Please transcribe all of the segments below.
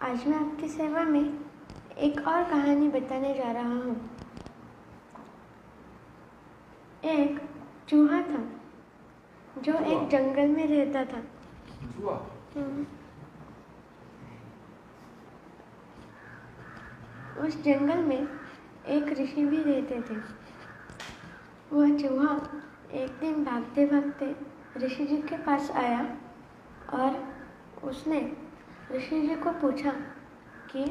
आज मैं आपकी सेवा में एक और कहानी बताने जा रहा हूँ। एक चूहा था जो एक जंगल में रहता था। उस जंगल में एक ऋषि भी रहते थे। वह चूहा एक दिन भागते भागते ऋषि जी के पास आया और उसने ऋषि जी को पूछा कि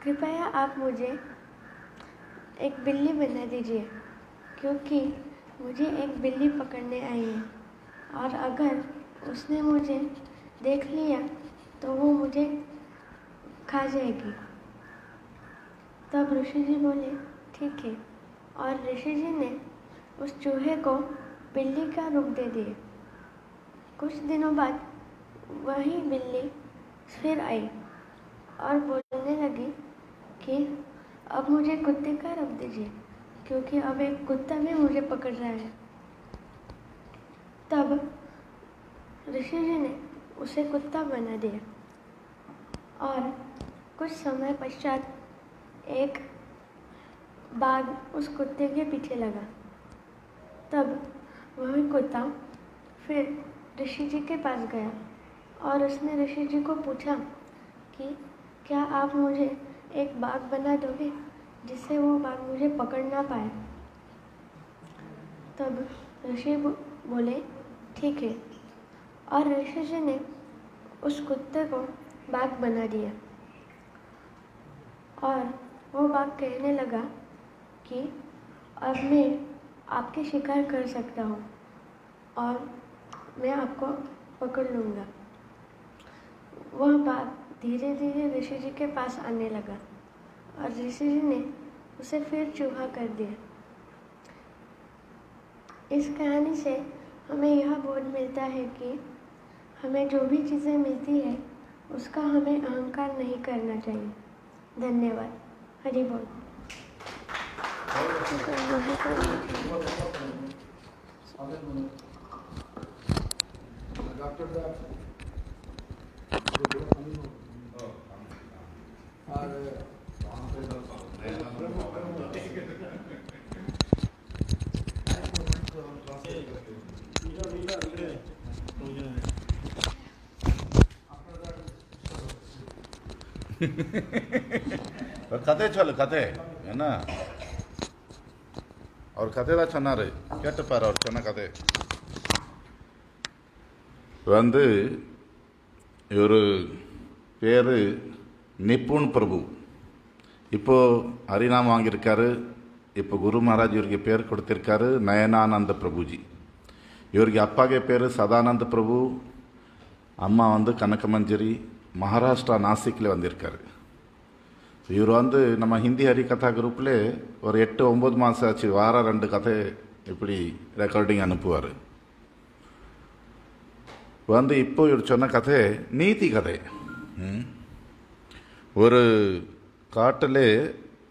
कृपया आप मुझे एक बिल्ली बना दीजिए, क्योंकि मुझे एक बिल्ली पकड़ने आई है और अगर उसने मुझे देख लिया तो वो मुझे खा जाएगी। तब ऋषि जी बोले ठीक है, और ऋषि जी ने उस चूहे को बिल्ली का रूप दे दिया। कुछ दिनों बाद वही बिल्ली फिर आई और बोलने लगी कि अब मुझे कुत्ते का रूप दीजिए, क्योंकि अब एक कुत्ता भी मुझे पकड़ रहा है। तब ऋषि जी ने उसे कुत्ता बना दिया और कुछ समय पश्चात एक बाघ उस कुत्ते के पीछे लगा। तब वही कुत्ता फिर ऋषि जी के पास गया और उसने ऋषि जी को पूछा कि क्या आप मुझे एक बाघ बना दोगे जिससे वो बाघ मुझे पकड़ ना पाए। तब ऋषि बोले ठीक है, और ऋषि जी ने उस कुत्ते को बाघ बना दिया और वो बाघ कहने लगा कि अब मैं आपके शिकार कर सकता हूँ और मैं आपको पकड़ लूँगा। वह बाघ धीरे धीरे ऋषि जी के पास आने लगा और ऋषि जी ने उसे फिर चूहा कर दिया। इस कहानी से हमें यह बोध मिलता है कि हमें जो भी चीज़ें मिलती है उसका हमें अहंकार नहीं करना चाहिए। धन्यवाद। हरि बोल। ಕತೆ ಚಲೋ ಕತೆ ಏನ ಅವ್ರ ಕತೆ சொன்னாரு கேட்டுப்பாரு. அவர் சொன்ன கதை வந்து இவர் பேர் நிப்புண் பிரபு. இப்போது ஹரிநாம் வாங்கியிருக்காரு. இப்போ குரு மகாராஜ் இவருக்கு பேர் கொடுத்திருக்காரு நயனானந்த பிரபுஜி. இவருக்கு அப்பாಗೆ பேர் சதானந்த பிரபு, அம்மா வந்து கனகமஞ்சரி. மகாராஷ்டிரா நாசிக்கில் வந்திருக்காரு. இவர் வந்து நம்ம ஹிந்தி ஹரிகதா குரூப்பில் ஒரு 8-9 மாதம் ஆச்சு, வாரம் 2 கதை இப்படி ரெக்கார்டிங் அனுப்புவார். வந்து இப்போ இவர் சொன்ன கதை நீதி கதை. ஒரு காட்டில்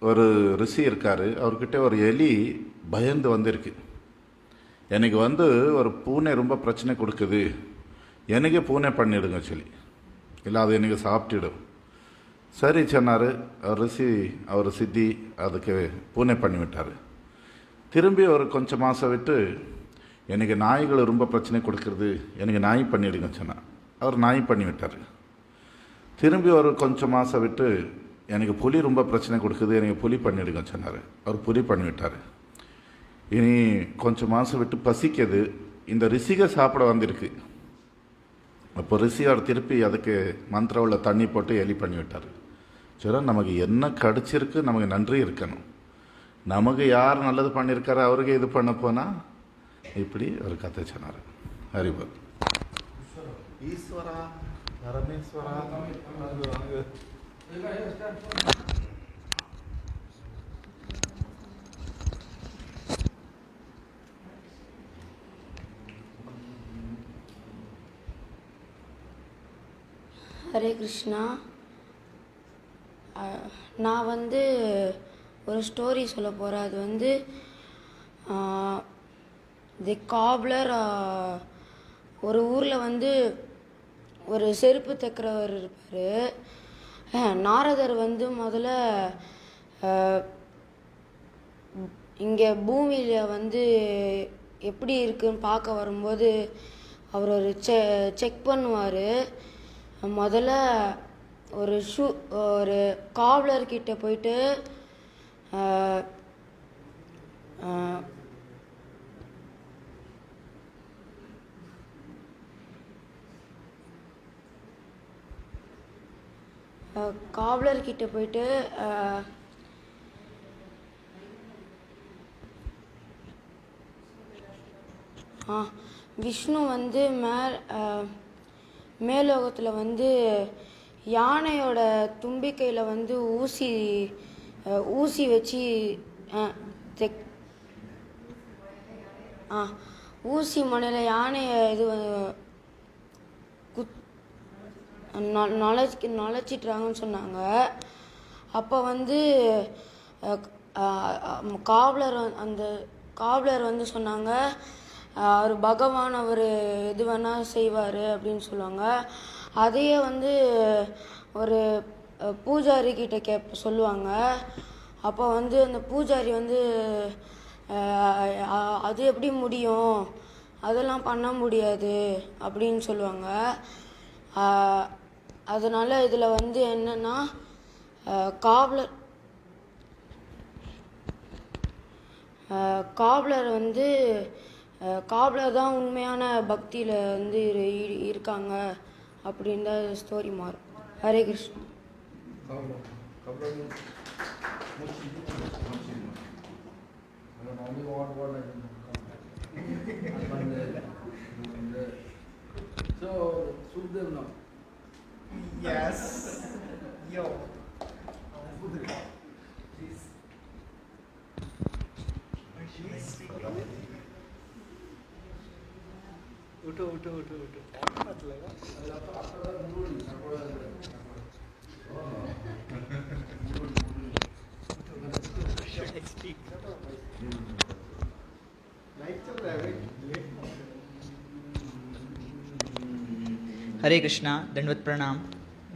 ஒரு ரிஷி இருக்கார். அவர்கிட்ட ஒரு எலி பயந்து வந்திருக்கு. எனக்கு வந்து ஒரு பூனை ரொம்ப பிரச்சனை கொடுக்குது, எனக்கு பூனை பண்ணிவிடுங்க சொல்லி, இல்லை அது எனக்கு சாப்பிட்டுடும். சரி சொன்னார். அவர் ரிஷி அவர் சித்தி அதுக்கு பூனை பண்ணிவிட்டார். திரும்பி ஒரு கொஞ்சம் மாதம் விட்டு எனக்கு நாய்கள் ரொம்ப பிரச்சனை கொடுக்குறது, எனக்கு நாய் பண்ணிவிடுங்க சொன்னார். அவர் நாய் பண்ணிவிட்டார். திரும்பி ஒரு கொஞ்சம் மாதம் விட்டு எனக்கு புலி ரொம்ப பிரச்சனை கொடுக்குது, எனக்கு புலி பண்ணிவிடுங்க சொன்னார். அவர் புலி பண்ணிவிட்டார். இனி கொஞ்சம் மாதம் விட்டு பசிக்குது, இந்த ரிஷிகை சாப்பிட வந்திருக்கு. அப்போ ரிஷி அவர் திருப்பி அதுக்கு மந்திரவில் தண்ணி போட்டு எலி பண்ணிவிட்டார். சரி, நமக்கு என்ன கடிச்சிருக்கு, நமக்கு நன்றி இருக்கணும். நமக்கு யார் நல்லது பண்ணியிருக்காரோ அவருக்கு இது பண்ண போனால் இப்படி ஒரு கதை சொன்னார். ஹரிபோல். ஈஸ்வரா பரமேஸ்வரா. ஹரே கிருஷ்ணா. நான் வந்து ஒரு ஸ்டோரி சொல்ல போகிறேன். அது வந்து தி காப்லர். ஒரு ஊரில் வந்து ஒரு செருப்பு தைக்கிறவர் இருப்பார். நாரதர் வந்து முதல்ல இங்கே பூமியில் வந்து எப்படி இருக்குன்னு பார்க்க வரும்போது அவர் ஒரு செக் பண்ணுவார். முதல்ல ஒரு காவலர்கிட்ட போயிட்டு காவலர்கிட்ட போயிட்டு விஷ்ணு வந்து மேலோகத்தில் வந்து யானையோட தும்பிக்கையில் வந்து ஊசி வச்சு ஊசி மனையில் யானையை நுழைச்சிட்றாங்கன்னு சொன்னாங்க. அப்போ வந்து காவலர் வந்து சொன்னாங்க, அவர் பகவான், அவர் எது வேணால் செய்வார் அப்படின்னு சொல்லுவாங்க. அதையே வந்து ஒரு பூஜாரி கிட்ட சொல்லுவாங்க. அப்போ வந்து அந்த பூஜாரி வந்து அது எப்படி முடியும், அதெல்லாம் பண்ண முடியாது அப்படின்னு சொல்லுவாங்க. அதனால் இதில் வந்து என்னென்னா காவலர் தான் உண்மையான பக்தியில் வந்து இருக்காங்க அப்படின்னு தான் ஸ்டோரி மாறும். Hare Krishna. So, Sukhdev now. Yes. Yo. उठो उठो उठो उठो मत लगा हरे कृष्णा, दंडवत प्रणाम।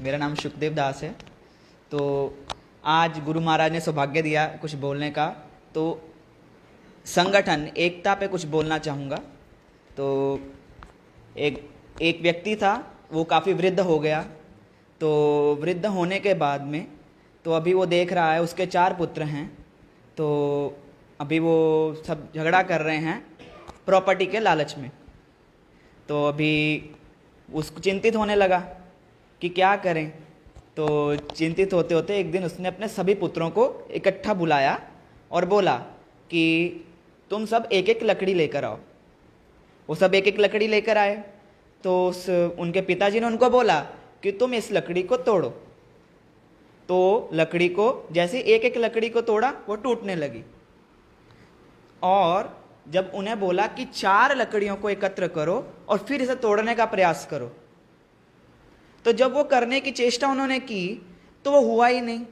मेरा नाम सुखदेव दास है। तो आज गुरु महाराज ने सौभाग्य दिया कुछ बोलने का, तो संगठन एकता पे कुछ बोलना चाहूँगा। तो एक व्यक्ति था, वो काफ़ी वृद्ध हो गया। तो वृद्ध होने के बाद में तो अभी वो देख रहा है, उसके 4 पुत्र हैं। तो अभी वो सब झगड़ा कर रहे हैं प्रॉपर्टी के लालच में। तो अभी उसको चिंतित होने लगा कि क्या करें। तो चिंतित होते होते एक दिन उसने अपने सभी पुत्रों को इकट्ठा बुलाया और बोला कि तुम सब एक एक लकड़ी लेकर आओ। वो सब एक एक लकड़ी लेकर आए। तो उनके पिताजी ने उनको बोला कि तुम इस लकड़ी को तोड़ो। तो लकड़ी को जैसे एक एक लकड़ी को तोड़ा, वो टूटने लगी। और जब उन्हें बोला कि 4 लकड़ियों को एकत्र करो और फिर इसे तोड़ने का प्रयास करो, तो जब वो करने की चेष्टा उन्होंने की तो वो हुआ ही नहीं।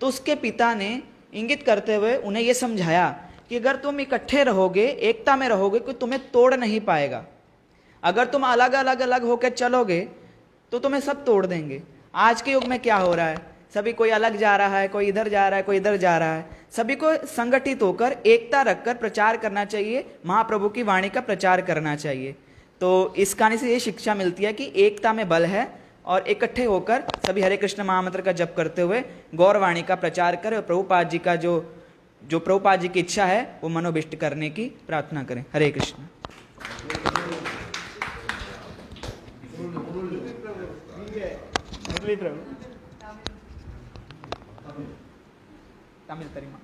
तो उसके पिता ने इंगित करते हुए उन्हें ये समझाया कि अगर तुम इकट्ठे रहोगे, एकता में रहोगे, कोई तुम्हें तोड़ नहीं पाएगा। अगर तुम अलग अलग अलग होकर चलोगे तो तुम्हें सब तोड़ देंगे। आज के युग में क्या हो रहा है, सभी कोई अलग जा रहा है, कोई इधर जा रहा है, कोई इधर जा रहा है। सभी को संगठित होकर एकता रखकर प्रचार करना चाहिए, महाप्रभु की वाणी का प्रचार करना चाहिए। तो इस कहानी से ये शिक्षा मिलती है कि एकता में बल है और इकट्ठे होकर सभी हरे कृष्ण महामंत्र का जप करते हुए गौरवाणी का प्रचार करें और प्रभुपाद जी का जो प्रभुपाद जी की इच्छा है वो मनोभिष्ट करने की प्रार्थना करें। हरे कृष्ण। तमिल तरीमा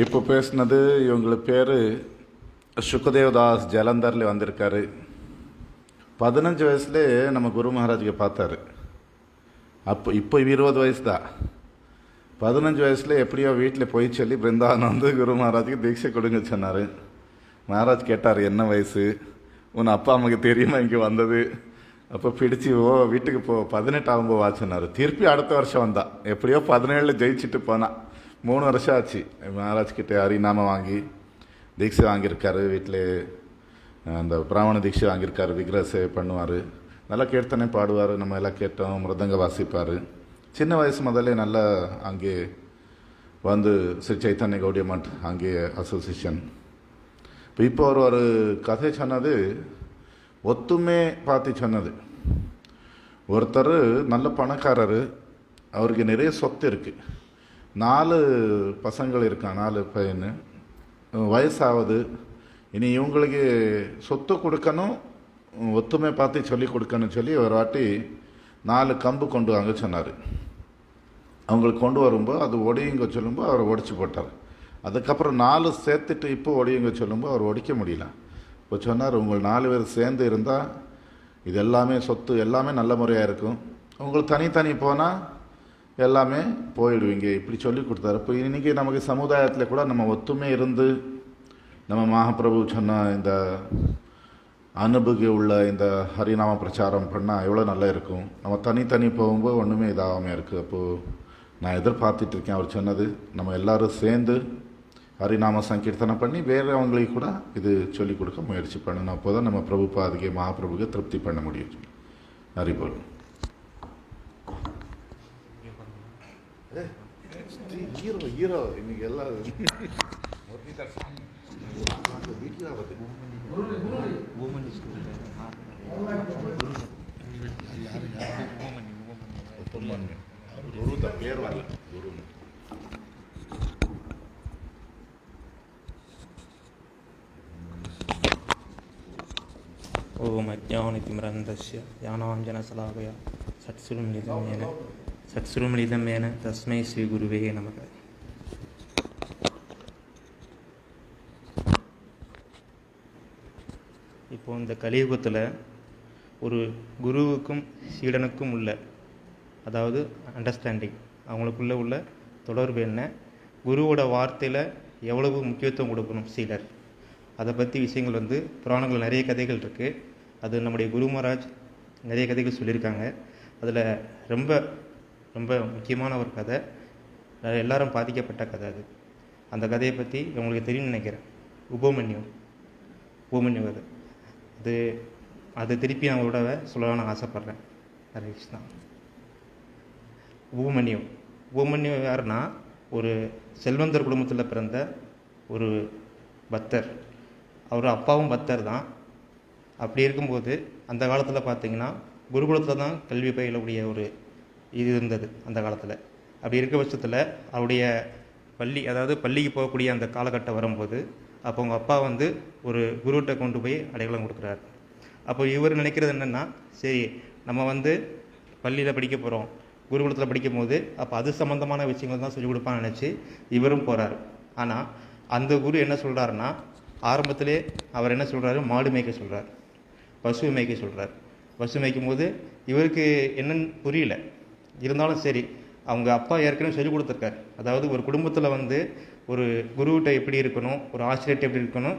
இப்போ பேசுனது இவங்களுக்கு பேர் சுகதேவதாஸ், ஜலந்தரில் வந்திருக்காரு. 15 வயசுலேயே நம்ம குரு மகாராஜுக்கு பார்த்தாரு. இப்போ 20 வயசு தான். 15 வயசில் எப்படியோ வீட்டில் போய் சொல்லி பிருந்தாவனம் வந்து குரு மகாராஜுக்கு தீட்சை கொடுங்க சொன்னார். மகாராஜ் கேட்டார், என்ன வயசு, உன் அப்பா அம்மாவுக்கு தெரியுமா இங்கே வந்தது அப்போ பிடிச்சி வீட்டுக்கு 18 ஆகும்போது வா சொன்னார். திருப்பி அடுத்த வருஷம் வந்தான். எப்படியோ 17 ஜெயிச்சுட்டு போனான். 3 வருஷம் ஆச்சு. மகாராஜ் கிட்டே ஹரிநாமம் வாங்கி தீட்சை வாங்கியிருக்காரு. வீட்டில் அந்த பிராமண தீட்சை வாங்கியிருக்காரு. விக்கிரக சேவை பண்ணுவார். நல்லா கீர்த்தனை பாடுவார். நம்ம எல்லாம் கேட்டோம். மிருதங்க வாசிப்பார். சின்ன வயசு முதல்ல நல்லா அங்கே வந்து ஸ்ரீ சைத்தன்ய கௌடிய மட் அங்கே அசோசியேஷன். இப்போ ஒரு கதை சொன்னது, ஒத்துமே பார்த்து சொன்னது. ஒருத்தர் நல்ல பணக்காரர், அவருக்கு நிறைய சொத்து இருக்குது. 4 பசங்கள் இருக்கான், 4 பையன். வயசாகுது. இனி இவங்களுக்கு சொத்து கொடுக்கணும், ஒத்துமை பார்த்து சொல்லி கொடுக்கணும்னு சொல்லி ஒரு வாட்டி 4 கம்பு கொண்டு வாங்க சொன்னார். அவங்களுக்கு கொண்டு வரும்போது அது ஒடியுங்க சொல்லும்போது அவர் ஒடிச்சு போட்டார். அதுக்கப்புறம் 4 சேர்த்துட்டு இப்போ ஒடியுங்க சொல்லும்போது அவர் ஒடிக்க முடியல. இப்போ சொன்னார், உங்கள் 4 பேர் சேர்ந்து இருந்தால் இது எல்லாமே சொத்து எல்லாமே நல்ல முறையாக இருக்கும். உங்களுக்கு தனித்தனி போனால் எல்லாமே போயிடுவீங்க. இப்படி சொல்லி கொடுத்தாரு. இப்போ இன்றைக்கி நமக்கு சமுதாயத்தில் கூட நம்ம ஒத்துமை இருந்து நம்ம மகாபிரபு சொன்ன இந்த அனுபவி உள்ள இந்த ஹரிநாம பிரச்சாரம் பண்ணால் எவ்வளோ நல்லா இருக்கும். நம்ம தனித்தனி போகும்போது ஒன்றுமே இதாகாமல் இருக்குது. அப்போது நான் எதிர்பார்த்துட்டு இருக்கேன் அவர் சொன்னது, நம்ம எல்லோரும் சேர்ந்து ஹரிநாம சங்கீர்த்தனை பண்ணி வேறவங்களுக்கு கூட இது சொல்லிக் கொடுக்க முயற்சி பண்ணணும். அப்போ தான் நம்ம பிரபுபாதிக்கு மகாபிரபுக்கு திருப்தி பண்ண முடியும். ஹரிபோல். ஹீரோ இன்னைக்கு எல்லாம் குரு பேர் வரல. குரு ஓம் அஜ்ஞானதிமிரந்தஸ்ய ஞானாஞ்சனசலாகயா சத்சுருமிலிதமேன தஸ்மை ஸ்ரீ குருவே நமக. இப்போ இந்த கலியுகத்தில் ஒரு குருவுக்கும் சீடனுக்கும் உள்ள, அதாவது அண்டர்ஸ்டாண்டிங், அவங்களுக்குள்ள உள்ள தொடர்பு என்ன, குருவோட வார்த்தையில் எவ்வளவு முக்கியத்துவம் கொடுக்கணும் சீடர், அதை பற்றி விஷயங்கள் வந்து புராணங்கள் நிறைய கதைகள் இருக்குது. அது நம்முடைய குரு மகாராஜ் நிறைய கதைகள் சொல்லியிருக்காங்க. அதில் ரொம்ப ரொம்ப முக்கியமான ஒரு கதை, எல்லாரும் பாதிக்கப்பட்ட கதை. அது அந்த கதையை பற்றி உங்களுக்கு தெரியும்னு நினைக்கிறேன். உபமன்யு கதை. அது திருப்பி நான் உங்களோட சொல்லலாம்னு நான் ஆசைப்பட்றேன். ஹரே கிருஷ்ணா. உபமன்யு யாருன்னா, ஒரு செல்வந்தர் குடும்பத்தில் பிறந்த ஒரு பக்தர். அவர் அப்பாவும் பக்தர் தான். அப்படி இருக்கும்போது அந்த காலத்தில் பார்த்திங்கன்னா குருகுலத்தில் தான் கல்வி பயிலக்கூடிய ஒரு இது இருந்தது அந்த காலத்தில். அப்படி இருக்க பட்சத்தில் அவருடைய பள்ளிக்கு போகக்கூடிய அந்த காலகட்டம் வரும்போது அப்போ அவங்க அப்பா வந்து ஒரு குருகிட்ட கொண்டு போய் அடையாளம் கொடுக்குறாரு. அப்போ இவர் நினைக்கிறது என்னென்னா, சரி நம்ம வந்து பள்ளியில் படிக்க போகிறோம், குருகுலத்தில் படிக்கும் போது அப்போ அது சம்மந்தமான விஷயங்கள் தான் சொல்லிக் கொடுப்பான்னு நினச்சி இவரும் போகிறார். ஆனால் அந்த குரு என்ன சொல்கிறாருன்னா, ஆரம்பத்திலே அவர் என்ன சொல்கிறாரு, மாடு மேய்க்க சொல்கிறார், பசு மேய்க்க சொல்கிறார். பசு மேய்க்கும் போது இவருக்கு என்னன்னு புரியல. இருந்தாலும் சரி, அவங்க அப்பா ஏற்கனவே சொல்லிக் கொடுத்துருக்கார். அதாவது ஒரு குடும்பத்தில் வந்து ஒரு குருகிட்ட எப்படி இருக்கணும், ஒரு ஆசிரியர்கிட்ட எப்படி இருக்கணும்,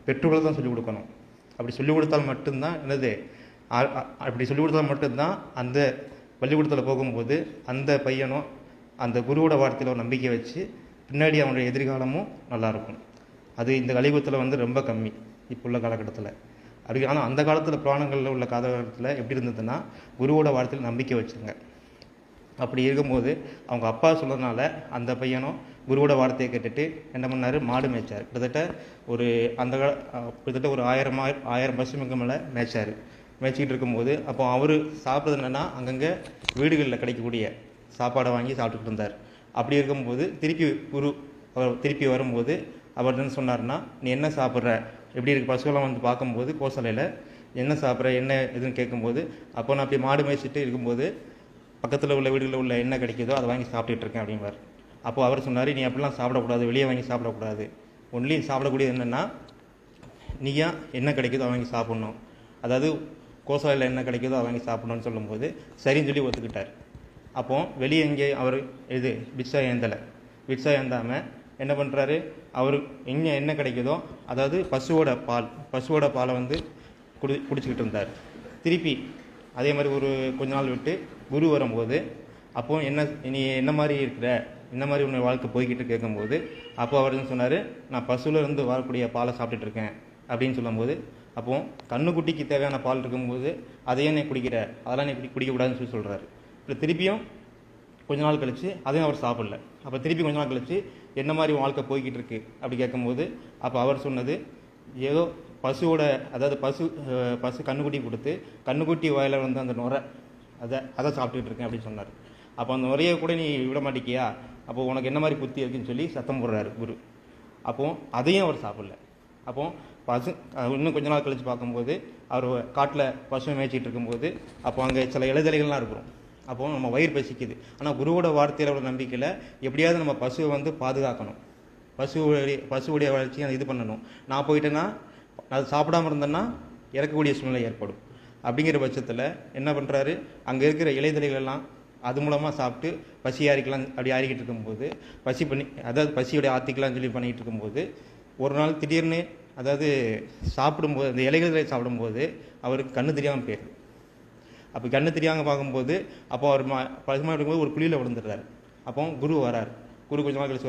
பெற்றோர்கள் தான் சொல்லிக் கொடுக்கணும். அப்படி சொல்லிக் கொடுத்தால் மட்டும்தான் அப்படி சொல்லிக் கொடுத்தால் மட்டும்தான் அந்த பள்ளிக்கூடத்தில் போகும்போது அந்த பையனும் அந்த குருவோட வார்த்தையில் ஒரு நம்பிக்கை வச்சு பின்னாடி அவனுடைய எதிர்காலமும் நல்லாயிருக்கும். அது இந்த கலியுகத்தில் வந்து ரொம்ப கம்மி இப்போ உள்ள காலகட்டத்தில். அப்படி ஆனால் அந்த காலத்தில் புராணங்களில் உள்ள காலகட்டத்தில் எப்படி இருந்ததுன்னா, குருவோட வார்த்தையில் நம்பிக்கை வச்சுருங்க. அப்படி இருக்கும்போது அவங்க அப்பா சொல்கிறதுனால அந்த பையனும் குருவோட வார்த்தையை கேட்டுட்டு என்ன பண்ணார், மாடு மேய்ச்சார். கிட்டத்தட்ட ஒரு 1000 பசுமுக்கு மேலே மேய்ச்சார். மேய்ச்சிக்கிட்டு இருக்கும்போது அப்போ அவர் சாப்பிட்றது என்னென்னா, அங்கங்கே வீடுகளில் கிடைக்கக்கூடிய சாப்பாடை வாங்கி சாப்பிட்டுக்கிட்டு இருந்தார். அப்படி இருக்கும்போது திருப்பி வரும்போது அவர் என்ன சொன்னார்னா, நீ என்ன சாப்பிட்ற, எப்படி இருக்கு, பசுவெல்லாம் வந்து பார்க்கும்போது கோசலையில் என்ன சாப்பிட்ற, என்ன எதுன்னு கேட்கும்போது, அப்போ நான் அப்படி மாடு மேய்ச்சிட்டு இருக்கும்போது பக்கத்தில் உள்ள வீடுகளில் உள்ள என்ன கிடைக்குதோ அதை வாங்கி சாப்பிட்டுட்டு இருக்கேன் அப்படின்பார். அப்போது அவர் சொன்னார், நீ அப்படிலாம் சாப்பிடக்கூடாது, வெளியே வாங்கி சாப்பிடக்கூடாது, ஒன்லி சாப்பிடக்கூடியது என்னென்னா நீயா என்ன கிடைக்குதோ அதை வாங்கி சாப்பிட்ணும், அதாவது கோசலையில் என்ன கிடைக்குதோ அதை வாங்கி சாப்பிட்ணுன்னு சொல்லும்போது சரின்னு சொல்லி ஒத்துக்கிட்டார். அப்போது வெளியே எங்கே அவர் பிட்சா ஏந்தாமல் என்ன பண்ணுறாரு, அவர் எங்கே என்ன கிடைக்குதோ, அதாவது பசுவோட பாலை வந்து குடிச்சிக்கிட்டு இருந்தார். திருப்பி அதே மாதிரி ஒரு கொஞ்ச நாள் விட்டு குரு வரும்போது அப்போ நீ என்ன மாதிரி இருக்கிற, இந்த மாதிரி உன்னை வாழ்க்கை போய்கிட்டு கேட்கும்போது அப்போ அவர் என்ன சொன்னார், நான் பசுவிலேருந்து வரக்கூடிய பாலை சாப்பிட்டுட்டு இருக்கேன் அப்படின்னு சொல்லும்போது, அப்போ கண்ணுக்குட்டிக்கு தேவையான பால் இருக்கும்போது அதையே நீ குடிக்கிற, அதெல்லாம் நீ குடிக்கக்கூடாதுன்னு சொல்லி சொல்கிறாரு. இப்போ திருப்பியும் கொஞ்ச நாள் கழித்து அதையும் அவர் சாப்பிடல. அப்போ திருப்பி கொஞ்ச நாள் கழித்து என்ன மாதிரி வாழ்க்கை போய்கிட்டு இருக்கு அப்படி கேட்கும்போது அப்போ அவர் சொன்னது, ஏதோ பசுவோட, அதாவது பசு கண்ணுக்குட்டி கொடுத்து கண்ணுக்குட்டி வாயில வந்து அந்த நுரை அதை சாப்பிட்டுட்டு இருக்கேன் அப்படின்னு சொன்னார். அப்போ அந்த நுரையை கூட நீ விட மாட்டேங்கியா, அப்போ உனக்கு என்ன மாதிரி புத்தி இருக்குன்னு சொல்லி சத்தம் போடுறாரு குரு. அப்போ அதையும் அவர் சாப்பிடல. அப்போ இன்னும் கொஞ்ச நாள் கழித்து பார்க்கும்போது அவர் காட்டில் பசுவை மேய்ச்சிட்டு இருக்கும்போது அப்போ அங்கே சில இலைதலைகள்லாம் இருக்கிறோம். அப்போ நம்ம வயிறு பசிக்குது. ஆனால் குருவோட வார்த்தையில் ஒரு நம்பிக்கையில் எப்படியாவது நம்ம பசுவை வந்து பாதுகாக்கணும், பசுவுடைய வளர்ச்சியை இது பண்ணணும். நான் போயிட்டேன்னா அது சாப்பிடாம இருந்தேன்னா இறக்கக்கூடிய சூழ்நிலை ஏற்படும். அப்படிங்கிற பட்சத்தில் என்ன பண்ணுறாரு, அங்கே இருக்கிற இலைதலைகளெல்லாம் அது மூலமாக சாப்பிட்டு பசி ஆறிக்கலாம் அப்படி ஆறிக்கிட்டு இருக்கும்போது அதாவது பசியோடைய ஆற்றிக்கலாம்னு சொல்லி பண்ணிக்கிட்டு இருக்கும்போது ஒரு நாள் திடீர்னு, அதாவது சாப்பிடும்போது அந்த இலைகளை சாப்பிடும்போது அவருக்கு கண்ணு தெரியாமல் போயிடுது. அப்போ கண்ணு தெரியாமல் பார்க்கும்போது அப்போ அவர் பசுமா இருக்கும்போது ஒரு குழியில் விழுந்துடுறாரு. அப்போ குரு வரார். குரு கொஞ்ச நாள் கழிச்சு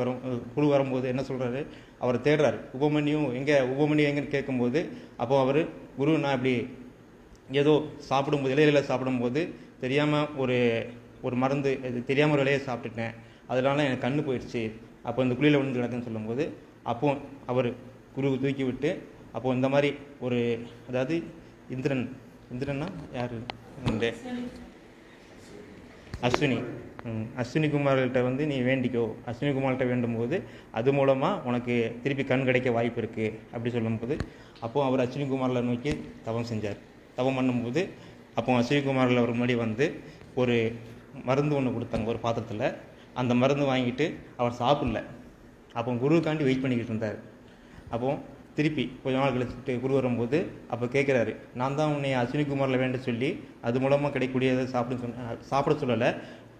குரு வரும்போது என்ன சொல்கிறாரு, அவரை தேடுறாரு. உபமன்யும் எங்கன்னு கேட்கும்போது அப்போ அவர், குரு நான் இப்படி ஏதோ சாப்பிடும்போது இலையில சாப்பிடும்போது தெரியாமல் ஒரு மருந்து தெரியாமல் ஒரு இலையை சாப்பிட்டுட்டேன், அதனால எனக்கு கண்ணு போயிடுச்சு, அப்போ இந்த குழியில் விழுந்து கிடக்குன்னு சொல்லும்போது அப்போ அவர் குரு தூக்கி விட்டு அப்போ இந்த மாதிரி ஒரு, அதாவது இந்திரன்னா யார், அஸ்வினி குமார்கிட்ட வந்து நீ வேண்டிக்கோ, அஸ்வினி குமார்கிட்ட வேண்டும்போது அது மூலமாக உனக்கு திருப்பி கண் கிடைக்க வாய்ப்பு இருக்குது அப்படி சொல்லும்போது அப்போது அவர் அஸ்வினி குமாரில் நோக்கி தவம் செஞ்சார். தவம் பண்ணும்போது அப்போ அஸ்வினி குமாரில் அவர் முன்னாடி வந்து ஒரு மருந்து ஒன்று கொடுத்தாங்க ஒரு பாத்திரத்தில். அந்த மருந்து வாங்கிட்டு அவர் சாப்பிடல. அப்போ குருவுக்காண்டி வெயிட் பண்ணிக்கிட்டு இருந்தார். அப்போது திருப்பி கொஞ்ச நாள் கழிச்சுட்டு குரு வரும்போது அப்போ கேட்குறாரு, நான் தான் உன்னை அஸ்வினி குமாரில் வேண்ட சொல்லி அது மூலமாக கிடைக்கக்கூடியதை சாப்பிட சொல்லலை,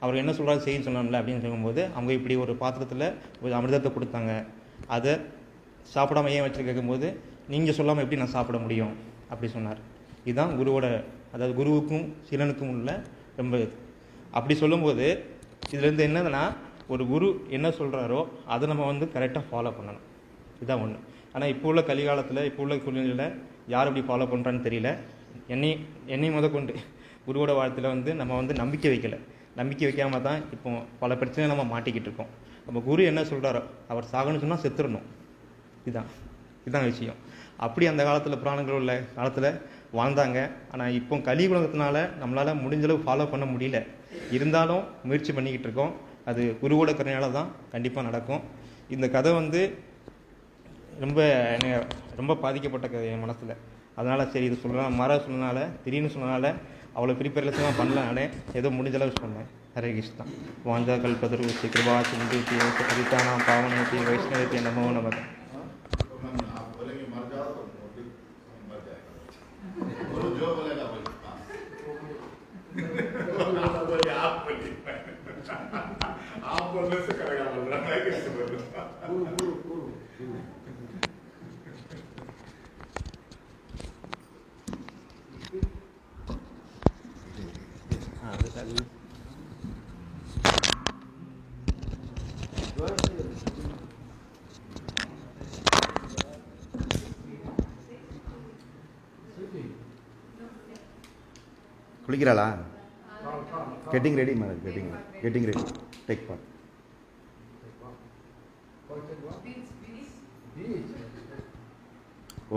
அவர் என்ன சொல்கிறாரு செய்ய சொன்னான்ல அப்படின்னு சொல்லும்போது அவங்க இப்படி ஒரு பாத்திரத்தில் ஒரு அமிர்தத்தை கொடுத்தாங்க, அதை சாப்பிடாம ஏன் வச்சு கேட்கும்போது நீங்கள் சொல்லாமல் எப்படி நான் சாப்பிட முடியும் அப்படி சொன்னார். இதுதான் குருவோட, அதாவது குருவுக்கும் சீலனுக்கும் உள்ள ரொம்ப அப்படி சொல்லும்போது இதுலேருந்து என்னதுன்னா, ஒரு குரு என்ன சொல்கிறாரோ அதை நம்ம வந்து கரெக்டாக ஃபாலோ பண்ணணும். இதுதான் ஒன்று. ஆனால் இப்போ உள்ள கலிகாலத்தில் இப்போ உள்ள சூழ்நிலையில் யார் அப்படி ஃபாலோ பண்ணுறான்னு தெரியல. என்னை கொண்டு குருவோட வாழ்த்தில் வந்து நம்ம வந்து நம்பிக்கை வைக்காமல் தான் இப்போ பல பிரச்சனை நம்ம மாட்டிக்கிட்டு இருக்கோம். நம்ம குரு என்ன சொல்கிறாரோ, அவர் சாகணும்னு சொன்னால் செத்துடணும். இதுதான் விஷயம். அப்படி அந்த காலத்தில் புராணங்கள் உள்ள காலத்தில் வாழ்ந்தாங்க. ஆனால் இப்போ கலிகுலகத்தினால நம்மளால் முடிஞ்சளவு ஃபாலோ பண்ண முடியல. இருந்தாலும் முயற்சி பண்ணிக்கிட்டு இருக்கோம். அது குருவோட கருணையால் தான் கண்டிப்பாக நடக்கும். இந்த கதை வந்து ரொம்ப பாதிக்கப்பட்ட கதை என் மனசில். அதனால் சரி இது சொன்னனால திடீர்னு சொன்னனால அவ்வளோ ப்ரிப்பேர்லெஸ்லாம் பண்ணலனாலே ஏதோ முடிஞ்சளவு சொன்னேன். ஹரே கிருஷ்ணா. வாஞ்சா கல்பதரு கிருபா சிந்து ஹரிதானா பாவனேதி வைஷ்ணவேதி நமோ நமக. குளிக்கிறாளா? Getting ready madam, getting ready. Take part.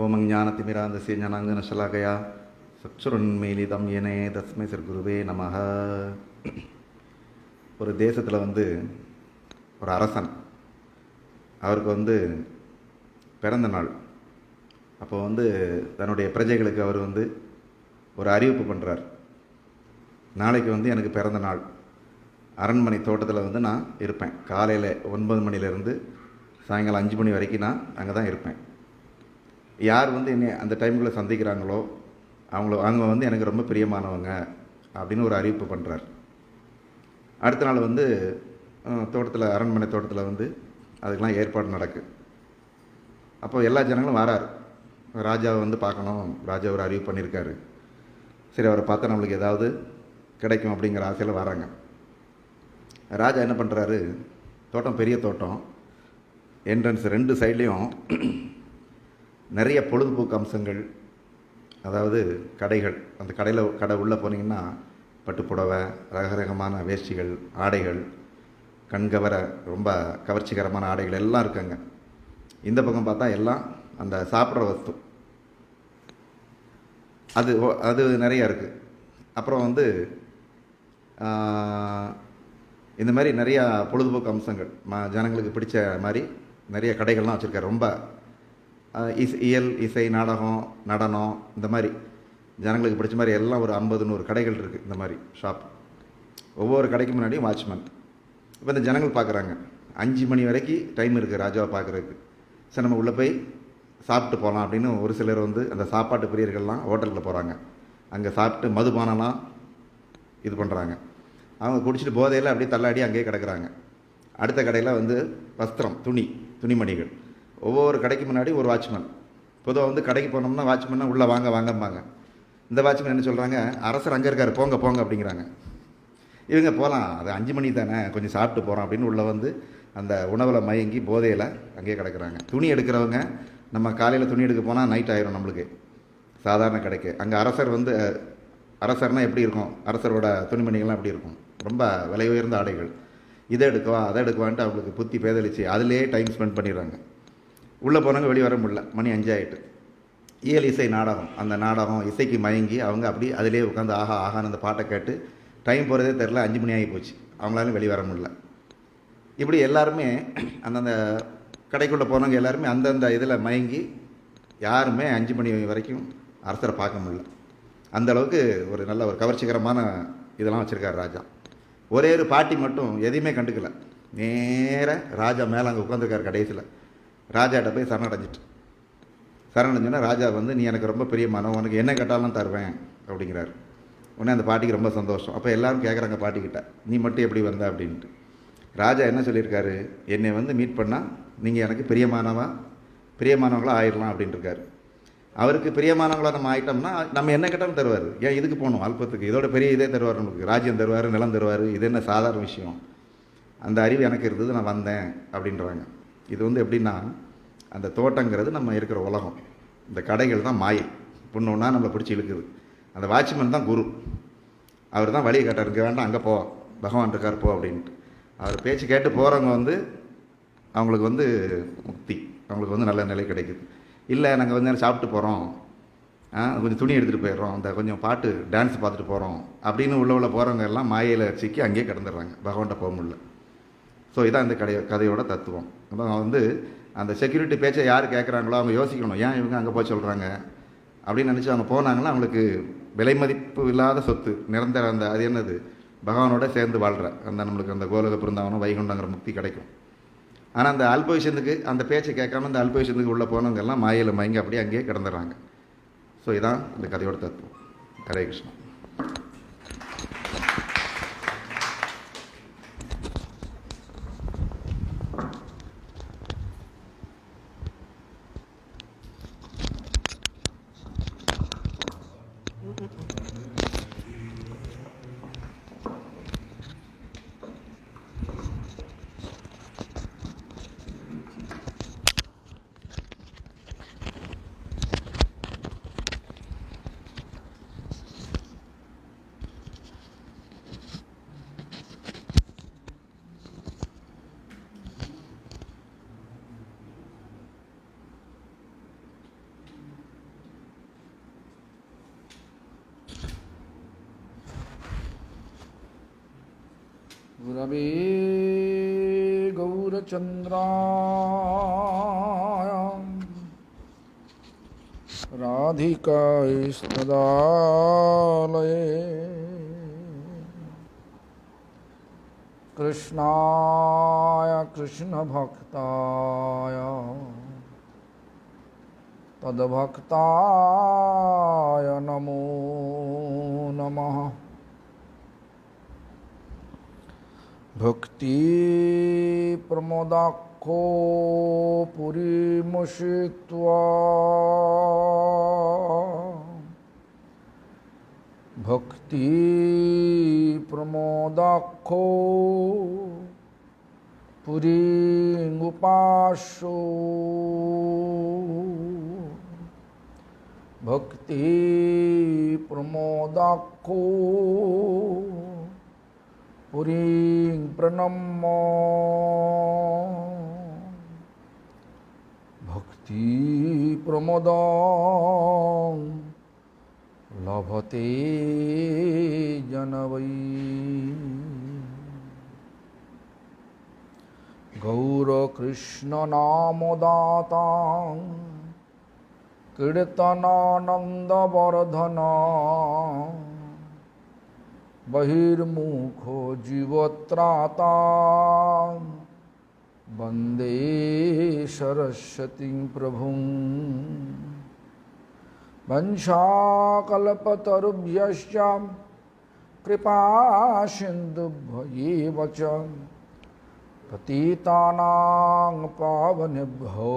ஓம் ஞானதிமிராந்தஸ்ய ஞானாஞ்சனசலாகயா சச்சுரன்மீலிதம் ஏனே தஸ்மை சர்க்குருவே நமஹ. ஒரு தேசத்தில் வந்து ஒரு அரசன், அவருக்கு வந்து பிறந்த நாள். அப்போ வந்து தன்னுடைய பிரஜைகளுக்கு அவர் வந்து ஒரு அறிவிப்பு பண்ணுறார். நாளைக்கு வந்து எனக்கு பிறந்த நாள், அரண்மனை தோட்டத்தில் வந்து நான் இருப்பேன். காலையில் 9 மணிலேருந்து சாயங்காலம் 5 மணி வரைக்கும் நான் அங்கே தான் இருப்பேன். யார் வந்து என்னை அந்த டைமுக்குள்ளே சந்திக்கிறாங்களோ அவங்க வந்து எனக்கு ரொம்ப பிரியமானவங்க அப்படின்னு ஒரு அறிவிப்பு பண்ணுறார். அடுத்த நாள் வந்து தோட்டத்தில், அரண்மனை தோட்டத்தில் வந்து அதுக்கெலாம் ஏற்பாடு நடக்கு. அப்போ எல்லா ஜனங்களும் வரார். ராஜாவை வந்து பார்க்கணும், ராஜா ஒரு அறிவிப்பு பண்ணியிருக்காரு. சரி அவரை பார்த்தா நம்மளுக்கு ஏதாவது கிடைக்கும் அப்படிங்கிற ஆசையில் வராங்க. ராஜா என்ன பண்ணுறாரு, தோட்டம் பெரிய தோட்டம், என்ட்ரன்ஸ் 2 சைட்லேயும் நிறைய பொழுதுபோக்கு அம்சங்கள், அதாவது கடைகள். அந்த கடை உள்ளே போனீங்கன்னா பட்டுப்புடவை, ரகரகமான வேஷ்டிகள், ஆடைகள், கண்கவர ரொம்ப கவர்ச்சிகரமான ஆடைகள் எல்லாம் இருக்காங்க. இந்த பக்கம் பார்த்தா எல்லாம் அந்த சாப்பிட்ற வஸ்து, அது நிறையா இருக்குது. அப்புறம் வந்து இந்த மாதிரி நிறையா பொழுதுபோக்கு அம்சங்கள், ஜனங்களுக்கு பிடிச்ச மாதிரி நிறைய கடைகள்லாம் வச்சுருக்காரு. ரொம்ப இசை, நாடகம், நடனம், இந்த மாதிரி ஜனங்களுக்கு பிடிச்ச மாதிரி எல்லாம் ஒரு 50-100 கடைகள் இருக்குது. இந்த மாதிரி ஷாப். ஒவ்வொரு கடைக்கு முன்னாடியும் வாட்ச்மேன். இப்போ இந்த ஜனங்கள் பார்க்குறாங்க, 5 மணி வரைக்கும் டைம் இருக்குது ராஜாவை பார்க்குறதுக்கு. சரி நம்ம உள்ளே போய் சாப்பிட்டு போகலாம் அப்படின்னு ஒரு சிலர் வந்து அந்த சாப்பாட்டு பிரியர்கள்லாம் ஹோட்டலுக்கு போகிறாங்க. அங்கே சாப்பிட்டு மதுபானம்லாம் இது பண்ணுறாங்க. அவங்க குடிச்சிட்டு போதையில் அப்படியே தள்ளாடி அங்கேயே கிடக்குறாங்க. அடுத்த கடையில் வந்து வஸ்திரம், துணிமணிகள். ஒவ்வொரு கடைக்கு முன்னாடி ஒரு வாட்ச்மேன். பொதுவாக வந்து கடைக்கு போனோம்னா வாட்ச்மேன்னா உள்ளே வாங்கம்பாங்க. இந்த வாட்ச்மேன் என்ன சொல்கிறாங்க, அரசர் அங்கே இருக்கார், போங்க அப்படிங்கிறாங்க. இவங்க போகலாம், அது 5 மணி தானே, கொஞ்சம் சாப்பிட்டு போகிறோம் அப்படின்னு உள்ளே வந்து அந்த உணவில் மயங்கி போதையில் அங்கேயே கிடக்குறாங்க. துணி எடுக்கிறவங்க, நம்ம காலையில் துணி எடுக்க போனால் நைட் ஆயிரும் நம்மளுக்கு சாதாரண கடைக்கு. அங்கே அரசர்னால் எப்படி இருக்கும், அரசரோட துணிமணிகள்லாம் எப்படி இருக்கும், ரொம்ப விலை உயர்ந்த ஆடைகள். இதை எடுக்கவா அதை எடுக்கவான்ட்டு அவங்களுக்கு புத்தி பேதளிச்சு அதிலே டைம் ஸ்பெண்ட் பண்ணிடுறாங்க. உள்ளே போனவங்க வெளியே வர முடியல, மணி 5 ஆகிட்டு. இசை நாடகம், அந்த நாடகம் இசைக்கு மயங்கி அவங்க அப்படி அதிலே உட்காந்து ஆகான்னு அந்த பாட்டை கேட்டு டைம் போகிறதே தெரில. 5 மணி ஆகி போச்சு, அவங்களாலும் வெளியே வர முடியல. இப்படி எல்லாருமே அந்தந்த கடைக்குள்ளே போனவங்க எல்லாருமே அந்தந்த இதில் மயங்கி யாருமே 5 மணி வரைக்கும் அரசரை பார்க்க முடியல. அந்தளவுக்கு ஒரு நல்ல ஒரு கவர்ச்சிகரமான இதெல்லாம் வச்சுருக்காரு ராஜா. ஒரே ஒரு பாட்டி மட்டும் எதையுமே கண்டுக்கல, நேர ராஜா மேலே அங்கே உட்காந்துருக்காரு. கடைசியில் ராஜாட்ட போய் சரணடைஞ்சோன்னா ராஜா வந்து, நீ எனக்கு ரொம்ப பிரியமானவன், உனக்கு என்ன கேட்டாலும் தருவேன் அப்படிங்கிறாரு. உடனே அந்த பாட்டிக்கு ரொம்ப சந்தோஷம். அப்போ எல்லோரும் கேட்குறாங்க பாட்டிக்கிட்ட, நீ மட்டும் எப்படி வந்த அப்படின்ட்டு. ராஜா என்ன சொல்லியிருக்காரு, என்னை வந்து மீட் பண்ணால் நீங்கள் எனக்கு பிரியமானவங்களாக ஆயிடலாம் அப்படின்ட்டுருக்காரு. அவருக்கு பிரியமானவங்களாக நம்ம ஆகிட்டோம்னா நம்ம என்ன கேட்டாலும் தருவார். ஏன் இதுக்கு போகணும் அல்பத்துக்கு, இதோட பெரிய இதே தருவார் நமக்கு, ராஜ்யம் தருவார், நிலம் தருவார். இது என்ன சாதாரண விஷயம், அந்த அறிவு எனக்கு இருந்தது, நான் வந்தேன் அப்படின்றாங்க. இது வந்து எப்படின்னா, அந்த தோட்டங்கிறது நம்ம இருக்கிற உலகம், இந்த கடைகள் தான் மாயை, பொண்ணுன்னா நம்மளை பிடிச்சி இழுக்குது. அந்த வாட்ச்மேன் தான் குரு, அவர் தான் வழியை காட்டார், இங்கே வேண்டாம் அங்கே போ, பகவான் இருக்கார் போ அப்படின்ட்டு. அவர் பேச்சு கேட்டு போகிறவங்க வந்து அவங்களுக்கு வந்து முக்தி, அவங்களுக்கு வந்து நல்ல நிலை கிடைக்குது. இல்லை நாங்கள் வந்து நேரம் சாப்பிட்டு போகிறோம், கொஞ்சம் துணி எடுத்துகிட்டு போயிடுறோம், அந்த கொஞ்சம் பாட்டு டான்ஸ் பார்த்துட்டு போகிறோம் அப்படின்னு உள்ள போகிறவங்க எல்லாம் மாயையில் சிக்கி அங்கேயே கிடந்துடுறாங்க, பகவான்கிட்ட போக முடியல. ஸோ இதான் இந்த கதையோட தத்துவம். அப்புறம் வந்து அந்த செக்யூரிட்டி பேச்சை யார் கேட்குறாங்களோ அவங்க யோசிக்கணும், ஏன் இவங்க அங்கே போய் சொல்கிறாங்க அப்படின்னு நினச்சி அவங்க போனாங்கன்னா அவங்களுக்கு விலை மதிப்பு இல்லாத சொத்து, நிரந்தர அந்த அது என்னது பகவானோட சேர்ந்து வாழ்கிற அந்த நம்மளுக்கு அந்த கோலக பிருந்தாவனம் வைகுண்டங்கிற முக்தி கிடைக்கும். ஆனால் அந்த அல்ப விஷயத்துக்கு அந்த பேச்சை கேட்காம அந்த அல்ப விஷயத்துக்கு உள்ளே போனவங்க எல்லாம் மாயையில் மயங்கி அப்படியே அங்கேயே கிடந்துடுறாங்க. ஸோ இதான் இந்த கதையோட தத்துவம். ஹரே கிருஷ்ணா. गुरवे गौरचन्द्राय राधिकास्तदालये कृष्णाय कृष्णभक्ताय तद्भक्ताय नमो नमः। भक्ति प्रमोदाख्यो पुरीमुषित्वा भक्ति प्रमोदाख्यो पुरींगुपाशो भक्ति प्रमोदाख्यो पुरीं प्रणम्य भक्ति प्रमोदं लभते जनवै गौरकृष्ण नामदातां कीर्तनानन्दवर्धन बहिर्मुखो जीवत्राता वन्दे सरस्वतीं प्रभुं वंशाकल्पतरुभ्यश्च कृपासिन्धुभ्यैव च पतितानां पावनेभ्यो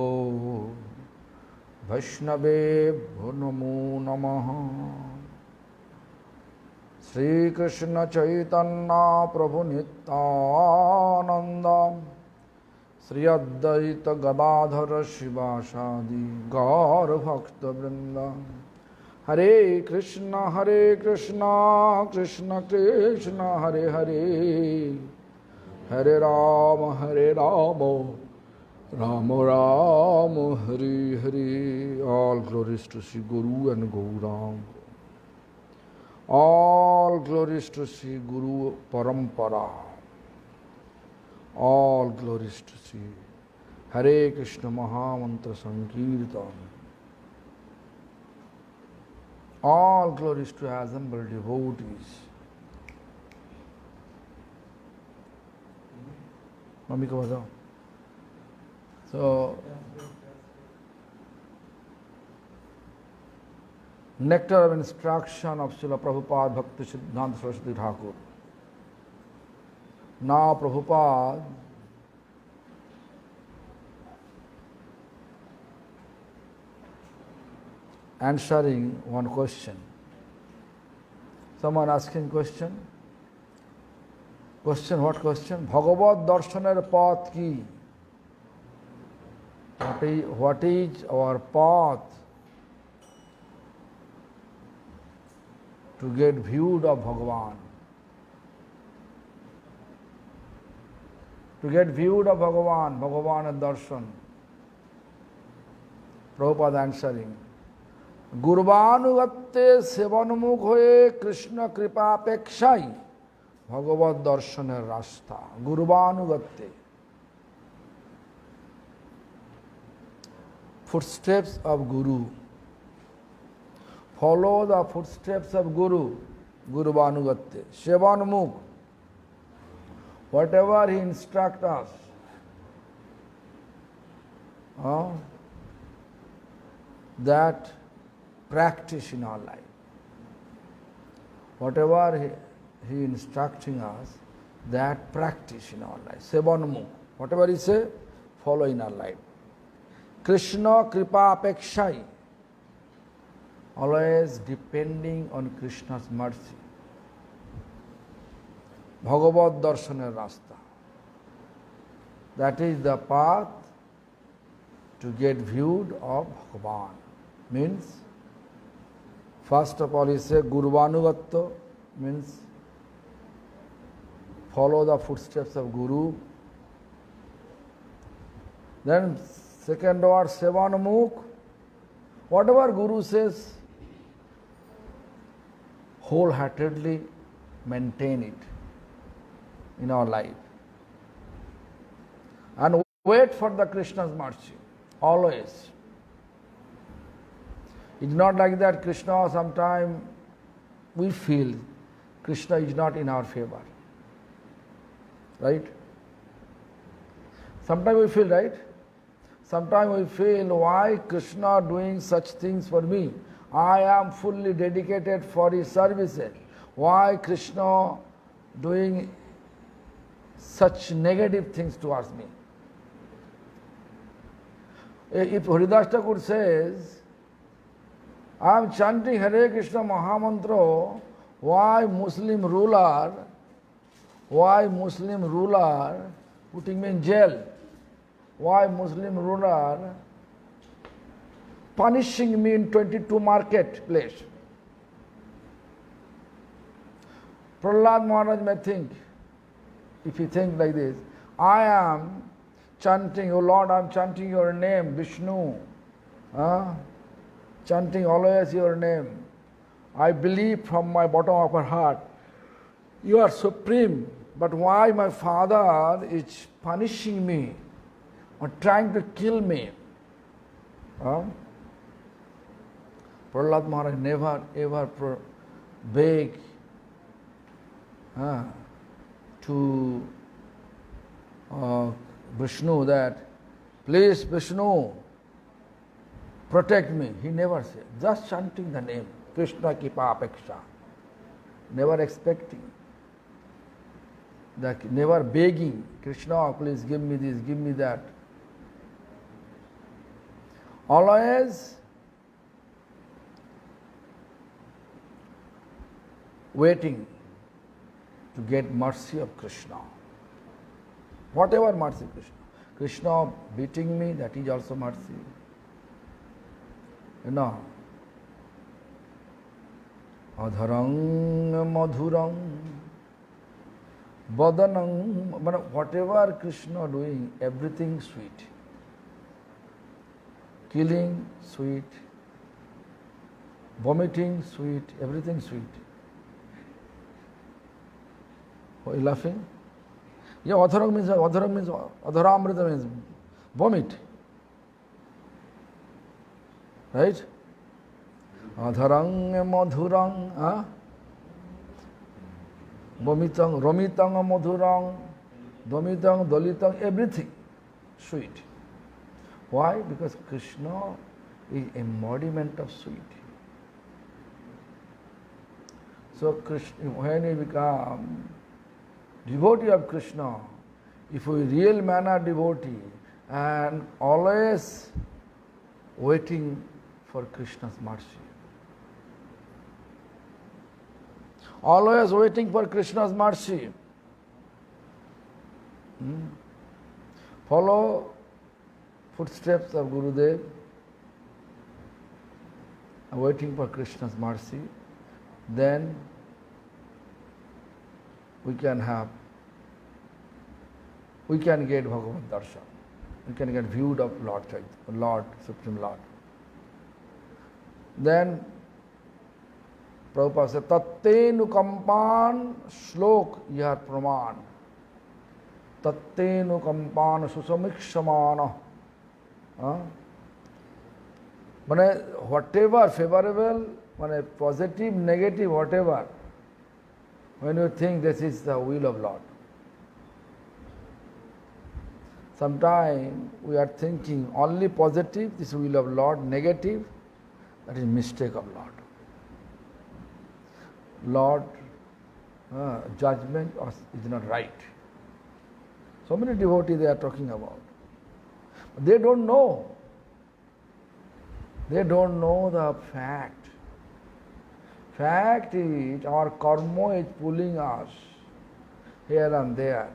वैष्णवेभ्यो नमो नमः। श्रीकृष्ण चैतन्य प्रभु नित्यानंद श्री अद्वैत गदाधर शिवासादि गौर भक्तवृंद। हरे कृष्ण कृष्ण कृष्ण हरे हरे, हरे Ram Ram Ram Hare Hare. All glories to Sri Guru and Gauranga. All glories to Sri Guru Parampara. All glories to Sri Hare Krishna Mahamantra Sankirtan. All glories to assembled devotees. Mami ko batao. So, nectar of instruction of Srila Prabhupada Bhakti Siddhanta Saraswati Thakur. Now Prabhupada answering one question. Someone asking question? Question, what question? Bhagavad Darshaner path ki. What is our path to get viewed of Bhagavan? To get viewed of Bhagavan, Bhagavan and darshan. Prabhupada answering. Gurvanugatte sevanumukh hoye Krishna kripa pekshai Bhagavad darshaner rasta. Gurvanugatte. Footsteps of Guru. Follow the footsteps of Guru. Gurvanugatte. Sevanumukh. Whatever he instructs us, that practice in our life. Whatever he instructing us, that practice in our life. Sevanmukh. Whatever he say, follow in our life. Krishna kripa apekshai. Always depending on Krishna's mercy. Bhagavad darshaner rasta. That is the path to get viewed of Bhagavan. Means, first of all he says Gurvanugatta, means follow the footsteps of Guru. Then second word Sevanmukh. Whatever Guru says, wholeheartedly maintain it in our life. And wait for the Krishna's mercy, always. It's not like that Krishna sometime we feel Krishna is not in our favor. Right? Sometimes we feel, right? Sometimes we feel, why Krishna doing such things for me? I am fully dedicated for his services. Why Krishna doing such negative things towards me? If Haridas Thakur says, I am chanting Hare Krishna Mahamantra, why Muslim ruler putting me in jail? Why Muslim ruler punishing me in 22 marketplace? Prahlad Maharaj may think, if he thinks like this, I am chanting, oh Lord, I am chanting your name, Vishnu. Chanting always your name. I believe from my bottom of my heart, you are supreme. But why my father is punishing me or trying to kill me? Prahlad Maharaj never ever beg to Vishnu that, please Vishnu, protect me. He never said. Just chanting the name, Krishna Kipa Apeksha. Never expecting. Never begging, Krishna, please give me this, give me that. Always waiting to get mercy of Krishna. Whatever mercy Krishna. Krishna beating me, that is also mercy. You know. Adharang madhurang vadanang. Whatever Krishna doing, everything sweet. Killing, sweet. Vomiting, sweet. Everything sweet. Are you laughing? Yeah, adharang means adharamrita means vomit. Right? Adharang madhurang, vomitang, romitang madhurang, domitang, dolitang, everything sweet. Why? Because Krishna is embodiment of sweet. So Krishna, when we become devotee of Krishna, if we real manner devotee and always waiting for Krishna's mercy. Always waiting for Krishna's mercy. Follow footsteps of Gurudev, waiting for Krishna's mercy, then we can get Bhagavad Darshan. We can get viewed of Lord Chaitanya, Lord, Supreme Lord. Then Prabhupada said, Tattenu kampan shlok yar praman. Tattenu kampan susamikshamana. Whatever favorable, positive, negative, whatever, when you think this is the will of Lord. Sometimes we are thinking only positive, this is will of Lord, negative, that is mistake of Lord. Lord, judgment is not right. So many devotees they are talking about. They don't know. They don't know the fact. Fact is, our karma is pulling us here and there.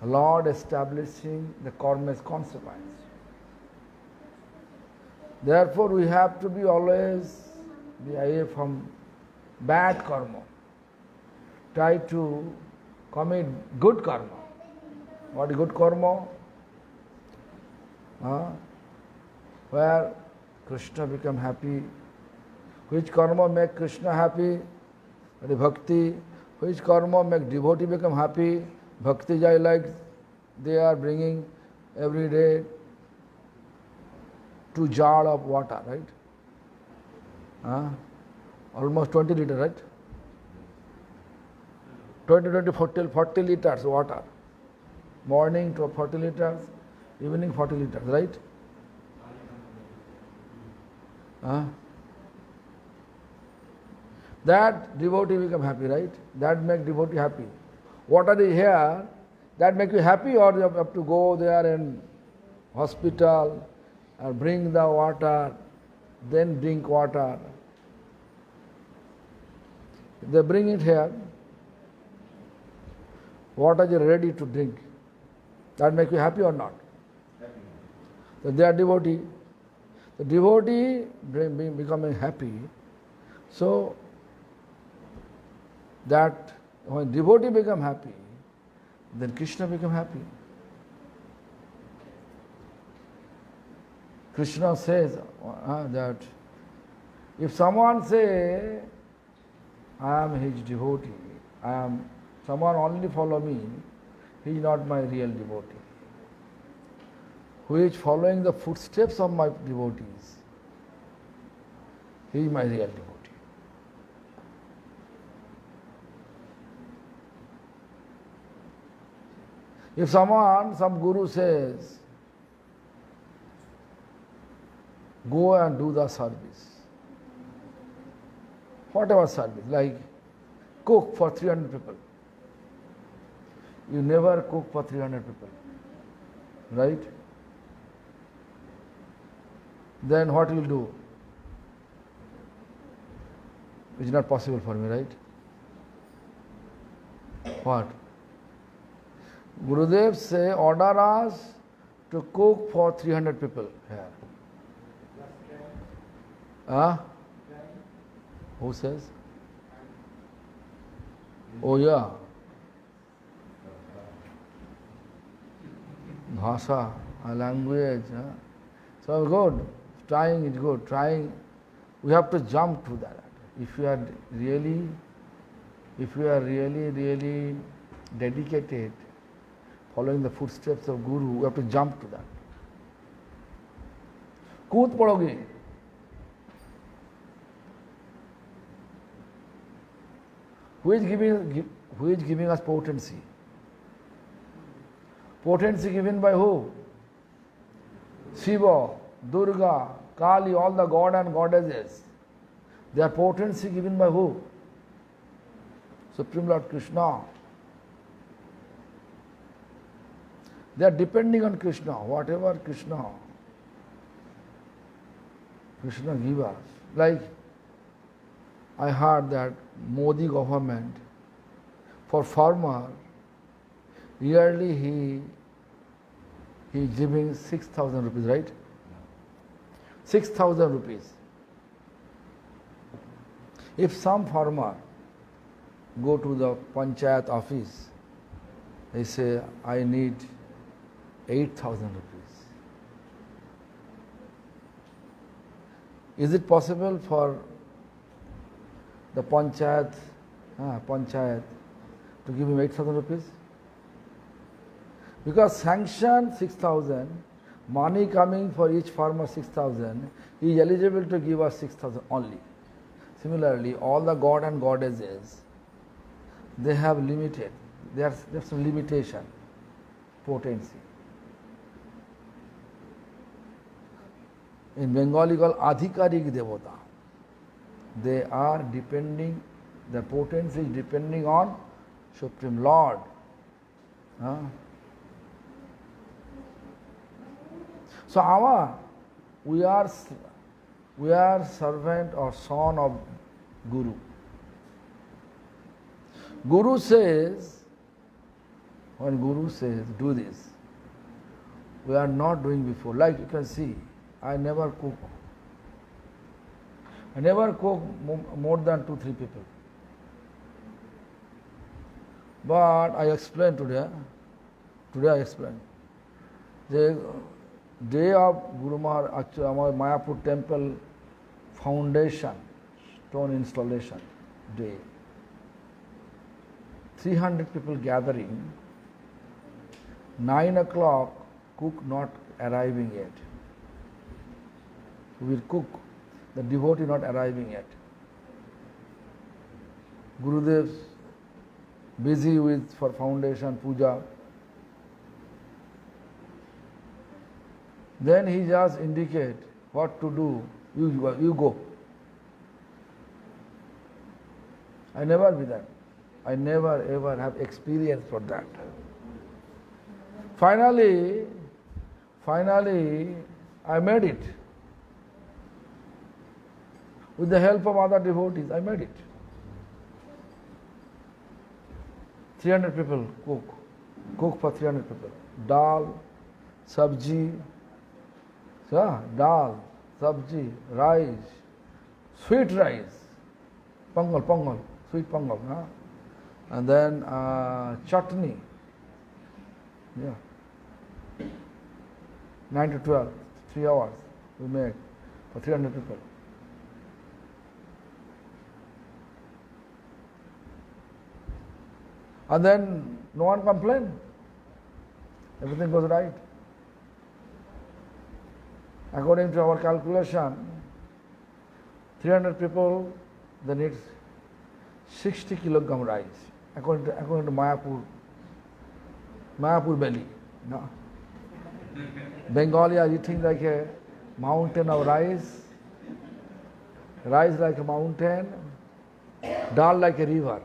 Lord establishing the karma's consequence. Therefore, we have to be always be away from bad karma. Try to commit good karma. What is good karma? Where Krishna become happy. Which karma make Krishna happy? That is bhakti. Which karma make devotee become happy? Bhakti jai, like they are bringing every day 2 jar of water, right? Almost 20 liters, right? 40 liters water. Morning to 40 liters, evening 40 liters, right? That devotee become happy, right? That make devotee happy. Water is here, that make you happy, or you have to go there in hospital or bring the water, then drink water. They bring it here. What are you ready to drink? That make you happy or not? So they are devotee. The devotee becoming happy. So that when devotee become happy, then Krishna become happy. Krishna says that if someone say, I am his devotee, someone only follow me, he is not my real devotee. Who is following the footsteps of my devotees, he is my real devotee. If some guru says, go and do the service, whatever service, like cook for 300 people. You never cook for 300 people, right? Then what you will do? It's not possible for me, right? What? Gurudev say, order us to cook for 300 people here. Who says? Oh yeah. Bhasha, a language. So good. Trying is good. Trying. We have to jump to that. If we are really dedicated, following the footsteps of Guru, we have to jump to that. Koot padoge. Who is giving us potency? Potency given by who? Shiva, Durga, Kali, all the god and goddesses. Their potency given by who? Supreme Lord Krishna. They are depending on Krishna. Whatever Krishna give us. Like I heard that Modi government, for farmer, yearly he is giving 6,000 rupees, right? 6,000 rupees. If some farmer go to the panchayat office, they say, I need 8,000 rupees. Is it possible for the panchayat to give him 8,000 rupees? Because sanction 6,000, money coming for each farmer 6,000, he is eligible to give us 6,000 only. Similarly, all the god and goddesses, they have limited, they have some limitation, potency. In Bengali called Adhikarik Devata. They are depending, the potency is depending on Supreme Lord. So we are servant or son of Guru. Guru says, when Guru says, do this, we are not doing before. Like you can see, I never cook. I never cook more than 2-3 people. But I explained today I explained. The day of Guru Maharaj, actually our Mayapur temple foundation, stone installation day, 300 people gathering, 9 o'clock, cook not arriving yet. We will cook, the devotee not arriving yet. Gurudev busy for foundation puja. Then he just indicate what to do. You go. I never be that. I never ever have experience for that. Finally, I made it. With the help of other devotees, I made it. 300 people cook for 300 people. Dal, sabji, dal, sabji, rice, sweet rice, pongal, sweet pongal, and then chutney. Yeah. 9 to 12, 3 hours we make for 300 people. And then no one complained. Everything goes right. According to our calculation, 300 people, they need 60 kilogram rice. According to Mayapur belly. No? Bengali are eating like a mountain of rice like a mountain, dal like a river.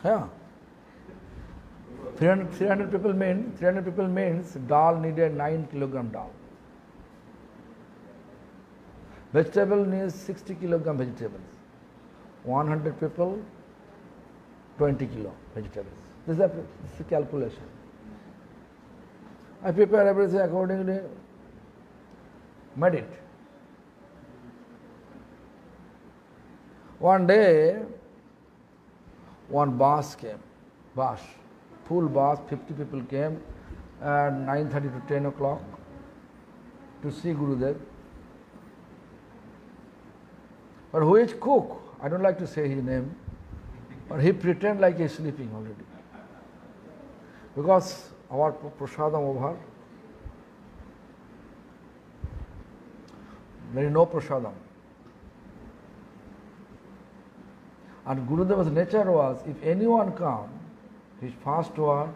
Yeah. 300 people means dal needed 9 kilogram dal. Vegetable needs 60 kilogram vegetables. 100 people, 20 kilo vegetables. This is the calculation. I prepare everything accordingly, made it. One day, one bus came, full bus, 50 people came at 9:30 to 10 o'clock to see Gurudev. But who is cook? I don't like to say his name, but he pretend like he's sleeping already. Because our prasadam over, there is no prasadam. And Gurudev's nature was, if anyone comes, his first word,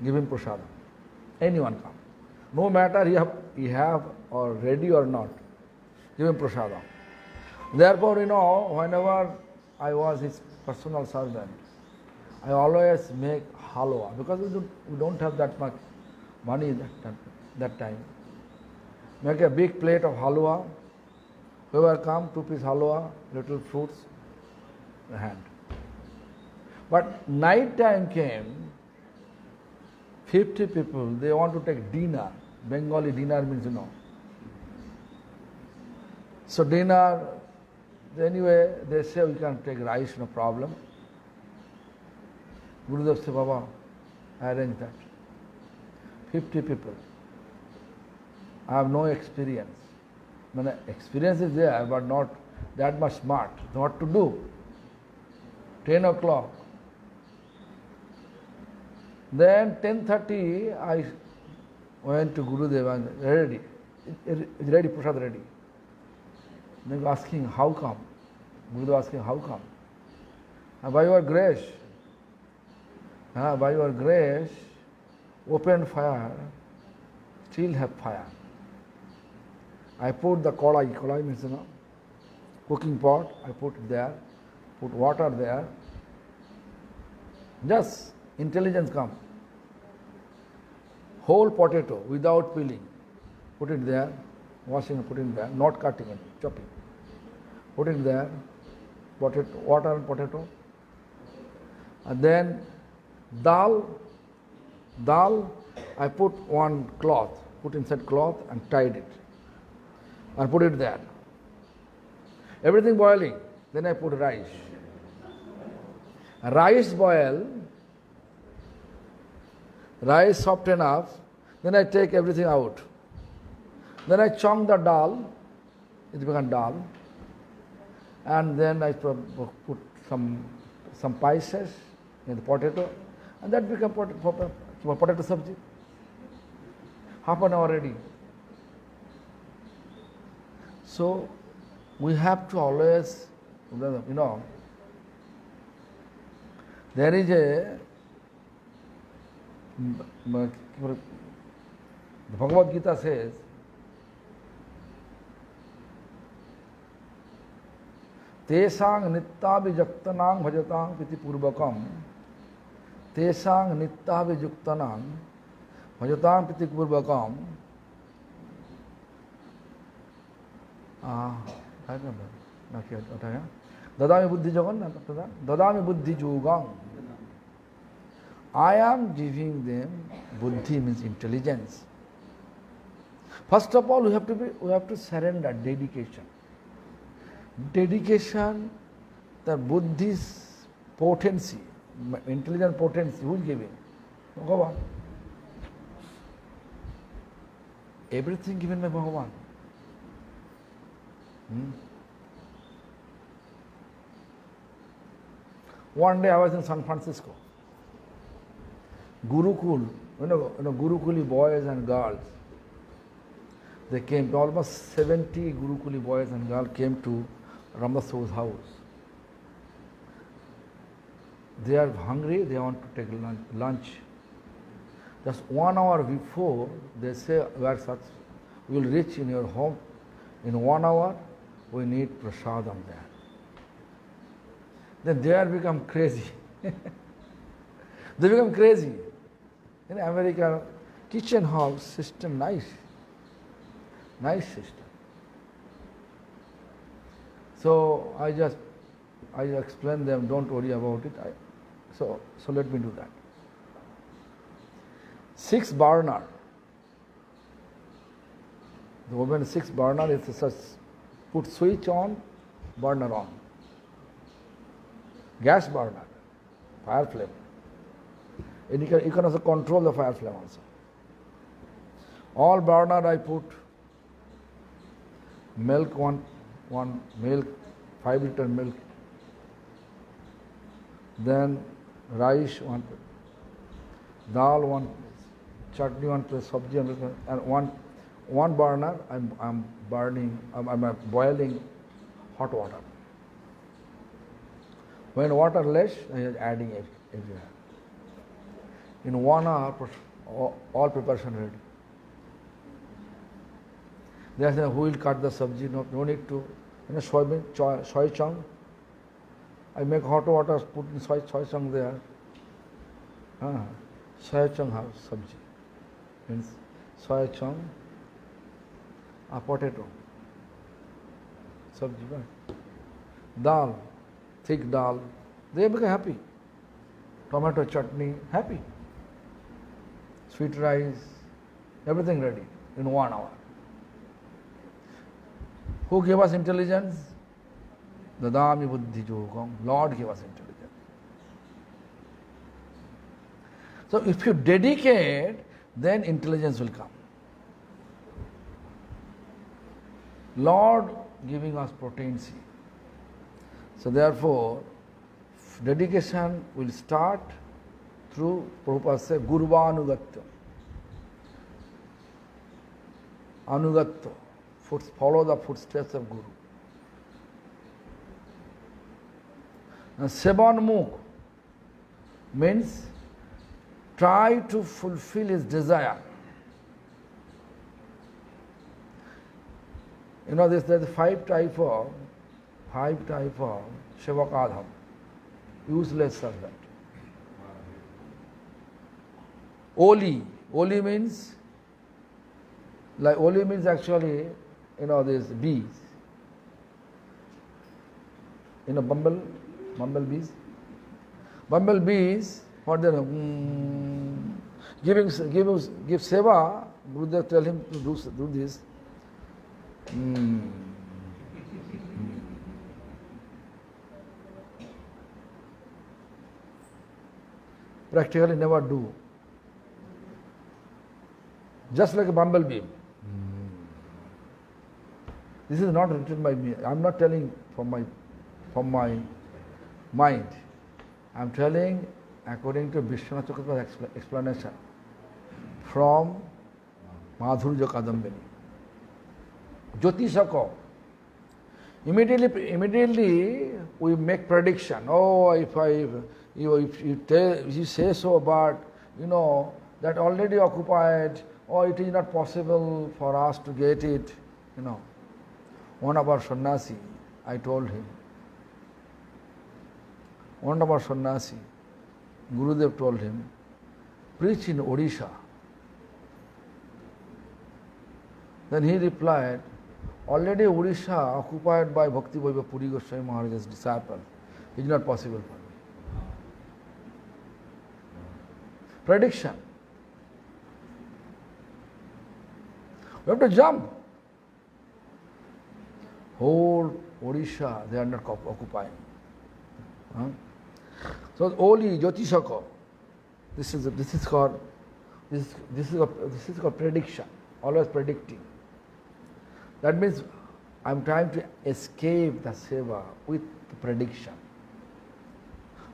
give him prasadam. Anyone come. No matter he have or ready or not, give him prasadam. Therefore, whenever I was his personal servant, I always make halwa, because we don't have that much money that time. Make a big plate of halwa. Whoever come, 2-piece halwa, little fruits, in hand. But night time came, 50 people, they want to take dinner. Bengali dinner means, So dinner, anyway, they say we can take rice, no problem. Gurudev said, Baba, arrange that. 50 people. I have no experience. Experience is there, but not that much smart. What to do? 10 o'clock. Then 10:30, I went to Gurudev and ready. It's ready, Prasad ready. They were asking, how come? Gurudev asking, how come? By your grace. By your grace, open fire, still have fire. I put the kolai means, cooking pot, I put it there, put water there. Just intelligence come. Whole potato without peeling, put it there, washing and put it there, not cutting it, chopping. Put it there, potato, water and potato. And then dal, I put one cloth, put inside cloth and tied it. And put it there. Everything boiling. Then I put rice. Rice boil. Rice soft enough. Then I take everything out. Then I chunk the dal. It becomes dal. And then I put some spices in the potato. And that becomes potato sabji. Half an hour ready. So, we have to always, there is a, the Bhagavad Gita says, Tesang nittavijuktanang bhajatang piti purvakam, Tesang nittavijuktanang bhajatang piti purvakam, Dadami buddhi jagannath, after that. Dadami buddhi yogam. I am giving them, buddhi means intelligence. First of all, we have to surrender, dedication. Dedication, the buddhi's potency, intelligent potency, who is giving? Bhagavan. Everything given by Bhagavan. One day I was in San Francisco. Gurukul, Gurukuli boys and girls. They came, almost 70 Gurukuli boys and girls came to Ramaso's house. They are hungry, they want to take lunch. Just 1 hour before, they say, we will reach in your home. In 1 hour, we need prasadam there. Then they are become crazy. They become crazy. In America, kitchen house system, nice system. So I explained them, don't worry about it. So let me do that. 6 burner. The oven 6 burner is such, put switch on, burner on. Gas burner, fire flame. And you can also control the fire flame also. All burner I put milk, one milk, 5 liter milk. Then rice 1 plate, dal 1 plate, chutney 1 plate, sabji 1 plate, and one burner I'm boiling hot water. When water less, I am adding everywhere. In 1 hour, all preparation ready. They say, who will cut the sabji? No need to. Soy chunk. I make hot water, put in soy chunk there. Soy chunk have sabji. Means soy chunk, a potato. Sabji, right? Dal, thick dal. They become happy. Tomato chutney, happy. Sweet rice, everything ready in 1 hour. Who gave us intelligence? Dadami buddhi yogam. Lord gave us intelligence. So if you dedicate, then intelligence will come. Lord giving us potency. So therefore, dedication will start through, Prabhupada says, Gurvanugatya. Anugatya. Follow the footsteps of Guru. And Sevanmukh means try to fulfill his desire. There's 5 type of Sevakadham, useless servant. Oli means actually, these bees. Bumblebees. Bumblebees, what they give seva, Gurudev tell him to do this. Practically never do. Just like a bumblebee. This is not written by me. I am not telling from my mind. I am telling according to Vishwanath Chakravarti's explanation from Madhurya Kadambini. Jyotishaka. Immediately we make prediction. Oh, if you say so, but that already occupied, or it is not possible for us to get it. One of our sannyasi, I told him. One of our sannyasi, Gurudev told him, preach in Odisha. Then he replied, already Odisha occupied by Bhakti Vaibhav Puri Goswami Maharaj's disciple. It's not possible for me. Prediction. We have to jump. Whole Odisha, they are not occupying. Huh? So only Jyotishaka. This is called prediction. Always predicting. That means I am trying to escape the seva with the prediction.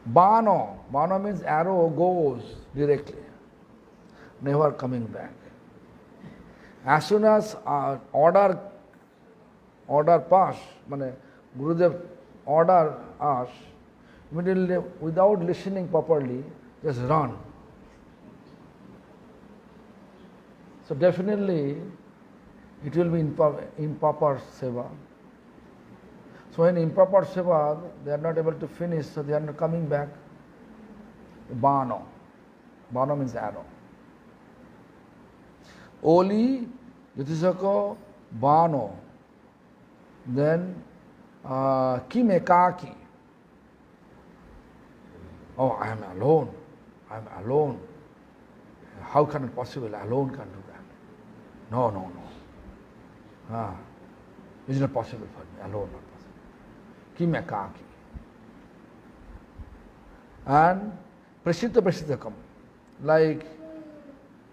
Bano means arrow goes directly, never coming back. As soon as order pass, Gurudev order us, immediately without listening properly, just run. So definitely it will be improper seva. So in improper seva, they are not able to finish, so they are not coming back. Bano means arrow. Oli, Jyotisako, Bano. Then Kimekaki. Oh, I am alone. How can it possible? Alone can do that. No. It's not possible for me. Alone not possible. Kimekaki. And Prashita, like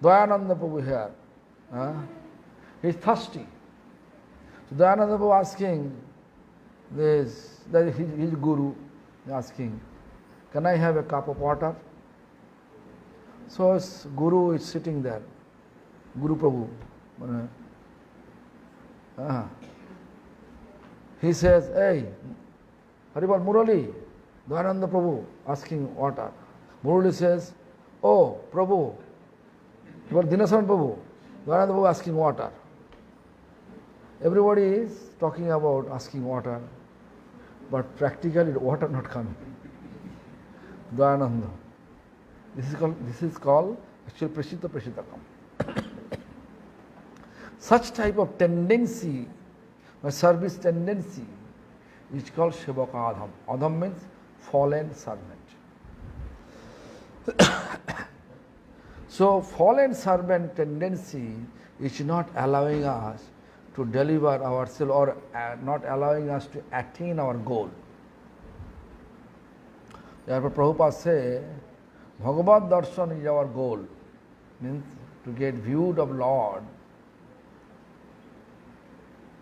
Dayananda Prabhu here. He is thirsty. So Dayananda Prabhu asking his guru, asking, can I have a cup of water? So his guru is sitting there, Guru Prabhu. He says, hey, Haribal Murali, Dayananda Prabhu asking water. Murali says, oh, Prabhu, you are Dinasan Prabhu, Dayananda Prabhu asking water. Everybody is talking about asking water, but practically water not coming. Dayananda. This is called actual Prashitakam. Such type of tendency, service tendency, is called Shivaka Adham. Adham means fallen servant. So fallen servant tendency is not allowing us to deliver ourselves or not allowing us to attain our goal. Therefore Prabhupada says, Bhagavad Darshan is our goal. Means to get viewed of Lord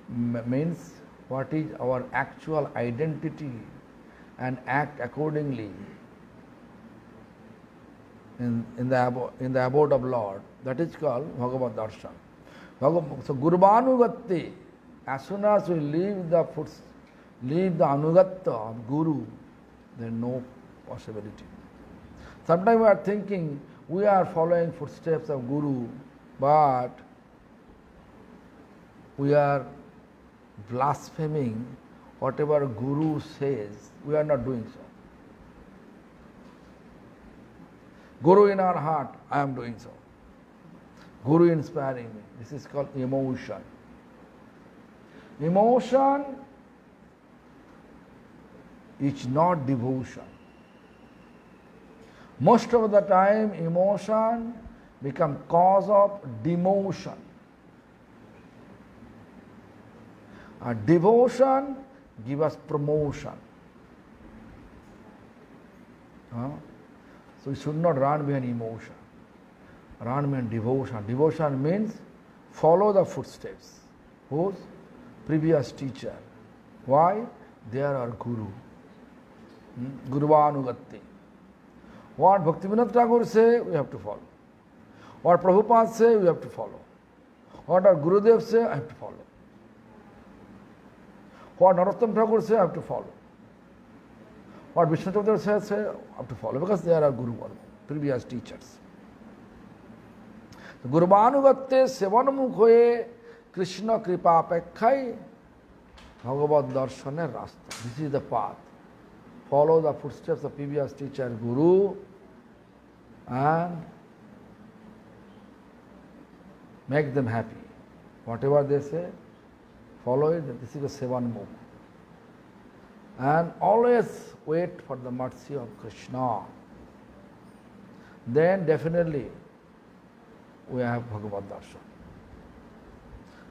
means what is our actual identity and act accordingly in the abode of Lord. That is called Bhagavad Darshan. So Gurvanugatti, as soon as we leave the anugatta of Guru, there is no possibility. Sometimes we are thinking we are following footsteps of Guru, but we are blaspheming whatever Guru says. We are not doing so. Guru in our heart, I am doing so. Guru inspiring me. This is called emotion. Emotion is not devotion. Most of the time, emotion becomes cause of demotion. Devotion gives us promotion. So we should not run behind emotion. Run behind devotion. Devotion means follow the footsteps. Whose? Previous teacher. Why? They are our Guru. Guruvanugatti. What Bhaktivinoda Thakur say, we have to follow. What Prabhupada say, we have to follow. What our Gurudev say, I have to follow. What Narottam Thakur say, I have to follow. What Vishnu Chandra says, I have to follow, because they are our Guru, previous teachers. Guruvanugatte sevanamukhoye Krishna kripa pekhai Bhagavad Darshane Rasta. This is the path. Follow the footsteps of previous teacher Guru and make them happy. Whatever they say, follow it. This is the seven move. And always wait for the mercy of Krishna. Then definitely we have Bhagavad Darshan.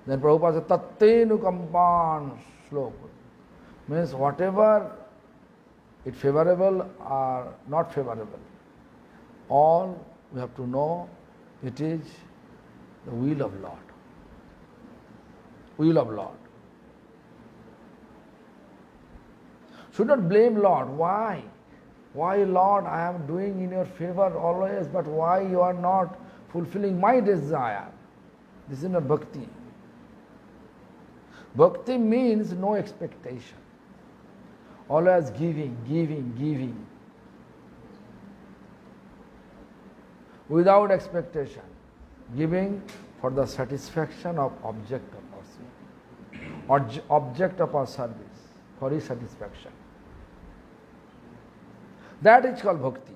Then Prabhupada said, Tattenu Kampan Shlok. Means whatever it favorable or not favorable, all we have to know it is the will of Lord. Will of Lord. Should not blame Lord. Why? Why, Lord, I am doing in your favor always, but why you are not fulfilling my desire? This is not bhakti. Bhakti means no expectation. Always giving, giving, giving. Without expectation. Giving for the satisfaction of object of mercy. Object of our service. For his satisfaction. That is called bhakti.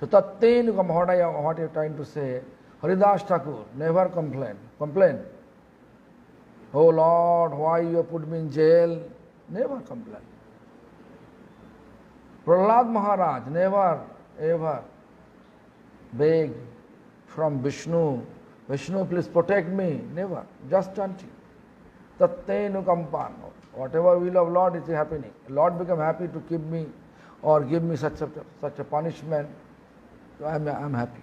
So tattenukam, what I am trying to say, Haridas Thakur never complain. Oh Lord, why you have put me in jail? Never complain. Prahlad Maharaj never ever beg from Vishnu, Vishnu please protect me. Never. Just chanting. Tattenu kampan. Whatever will of Lord is happening. Lord become happy to keep me or give me such a punishment. So I am happy.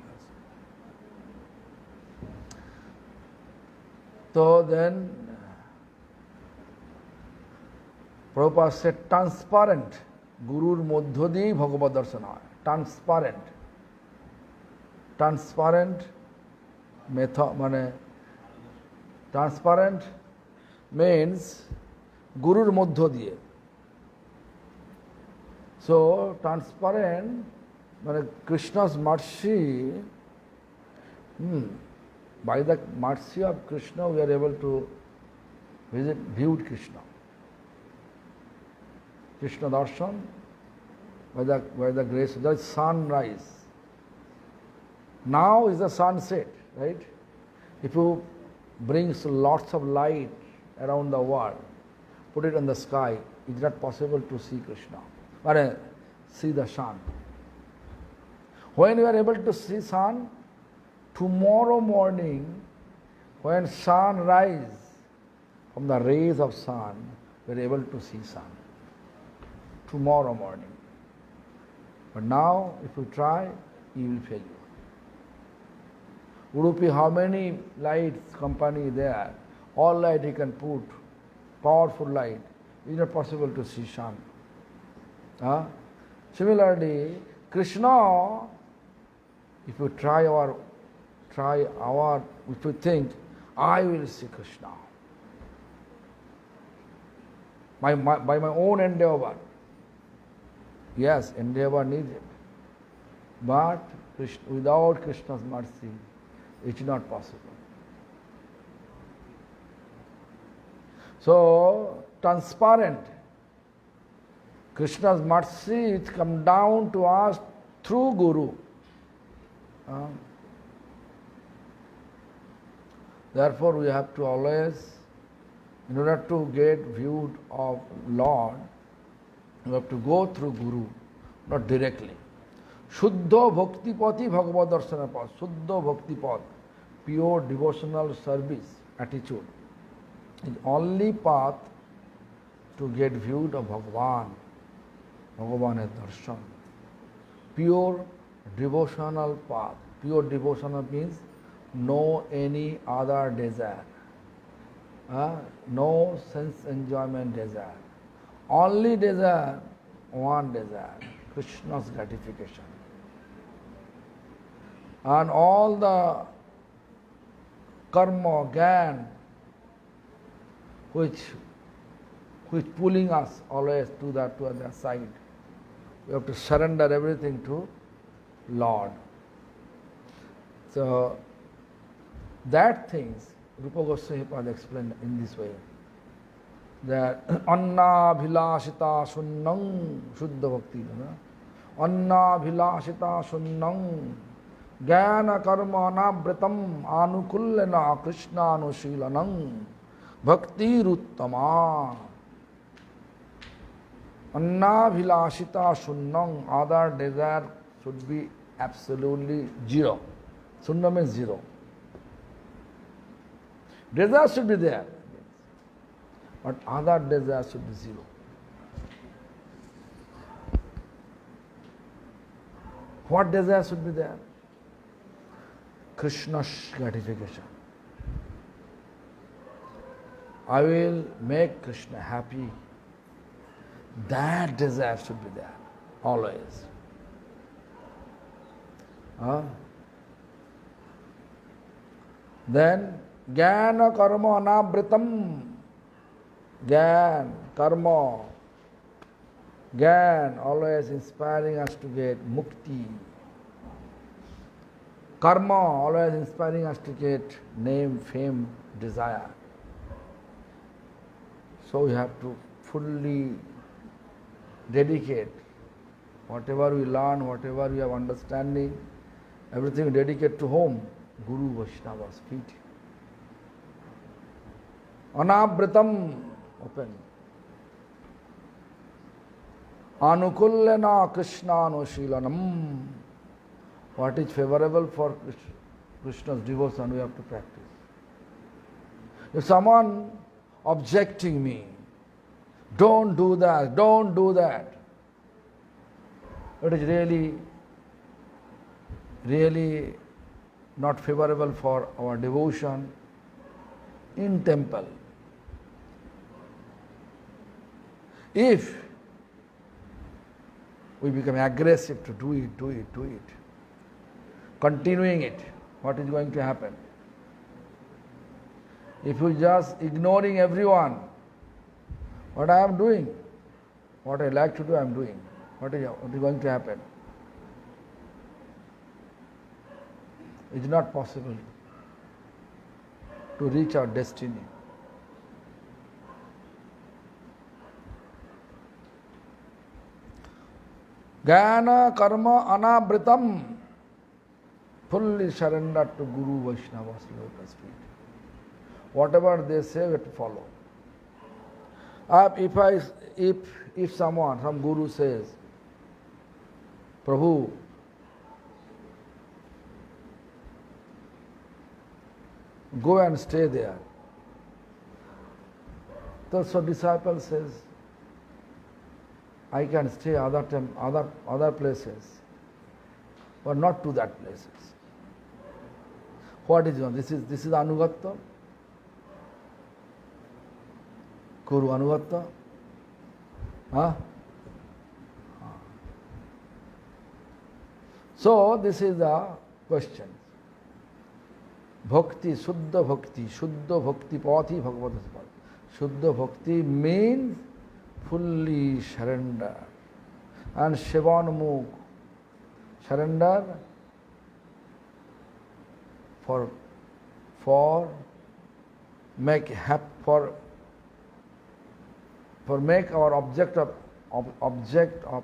So then Prabhupada said transparent. Gurur Moddhodi Bhagavad Darsana. Transparent. Transparent method. Transparent means Gurur Moddho diye. So transparent, Krishna's mercy, by the mercy of Krishna we are able to view Krishna. Krishna darshan, by the grace of the sunrise. Now is the sunset, right? If you bring lots of light around the world, put it in the sky, it is not possible to see Krishna, or see the sun. When you are able to see sun, tomorrow morning, when sun rises, from the rays of sun, we are able to see sun. Tomorrow morning. But now, if you try, you will fail. Udupi, how many lights company there? All light he can put, powerful light. It is not possible to see sun. Similarly, Krishna, if you if you think, I will see Krishna by my own endeavor. Yes, endeavor needed. But without Krishna's mercy, it is not possible. So, transparent. Krishna's mercy is come down to us through Guru. Therefore, we have to always, in order to get viewed of Lord, we have to go through Guru, not directly. Shuddha Bhakti Pati Bhagavad Darsana Pad. Shuddha Bhakti Pad, pure devotional service attitude, is only path to get viewed of Bhagavan. Bhagavan is darshan. Pure devotional path. Pure devotional means no any other desire. No sense enjoyment desire. Only desire, one desire, Krishna's gratification. And all the karma, gyan, which pulling us always to the other side. We have to surrender everything to Lord. So that things Rupa Goswami Pada explained in this way. That Anna Bhilashita Sunnang Shuddha Bhakti. Anna Bhilashita Sunnang Jnana karma anavritam anukullena krishnanushilanam bhakti ruttama annabhilashita sunnam. Other desire should be absolutely zero. Sunna means zero. Desire should be there, but other desire should be zero. What desire should be there? Krishna's gratification. I will make Krishna happy. That desire should be there, always. Then, Jnana karma anavritam. Jnana, karma, Jnana, always inspiring us to get mukti. Karma, always inspiring us to get name, fame, desire. So we have to fully dedicate whatever we learn, whatever we have understanding, everything we dedicate to whom? Guru Vaishnava's feet. Anavritam, open. Anukullena krishnanushilanam. What is favorable for Krishna's devotion, we have to practice. If someone objecting me, don't do that, don't do that, it is really not favorable for our devotion in temple. If we become aggressive to do it, continuing it, what is going to happen? If you just ignoring everyone, what I am doing, what I like to do, I am doing. What is going to happen? It is not possible to reach our destiny. Jnana karma anavritam. Fully surrendered to Guru Vaishnava's lotus feet. Whatever they say, we have to follow. If someone, some Guru says, Prabhu, go and stay there. So disciple says, I can stay other places, but not to that places. What is this? This is anugatya. Guru anugatya. So this is the question. Bhakti, Shuddha Bhakti Pati Bhagavad Gita. Shuddha Bhakti means fully surrender. And Shivanmukh, surrender for make our object of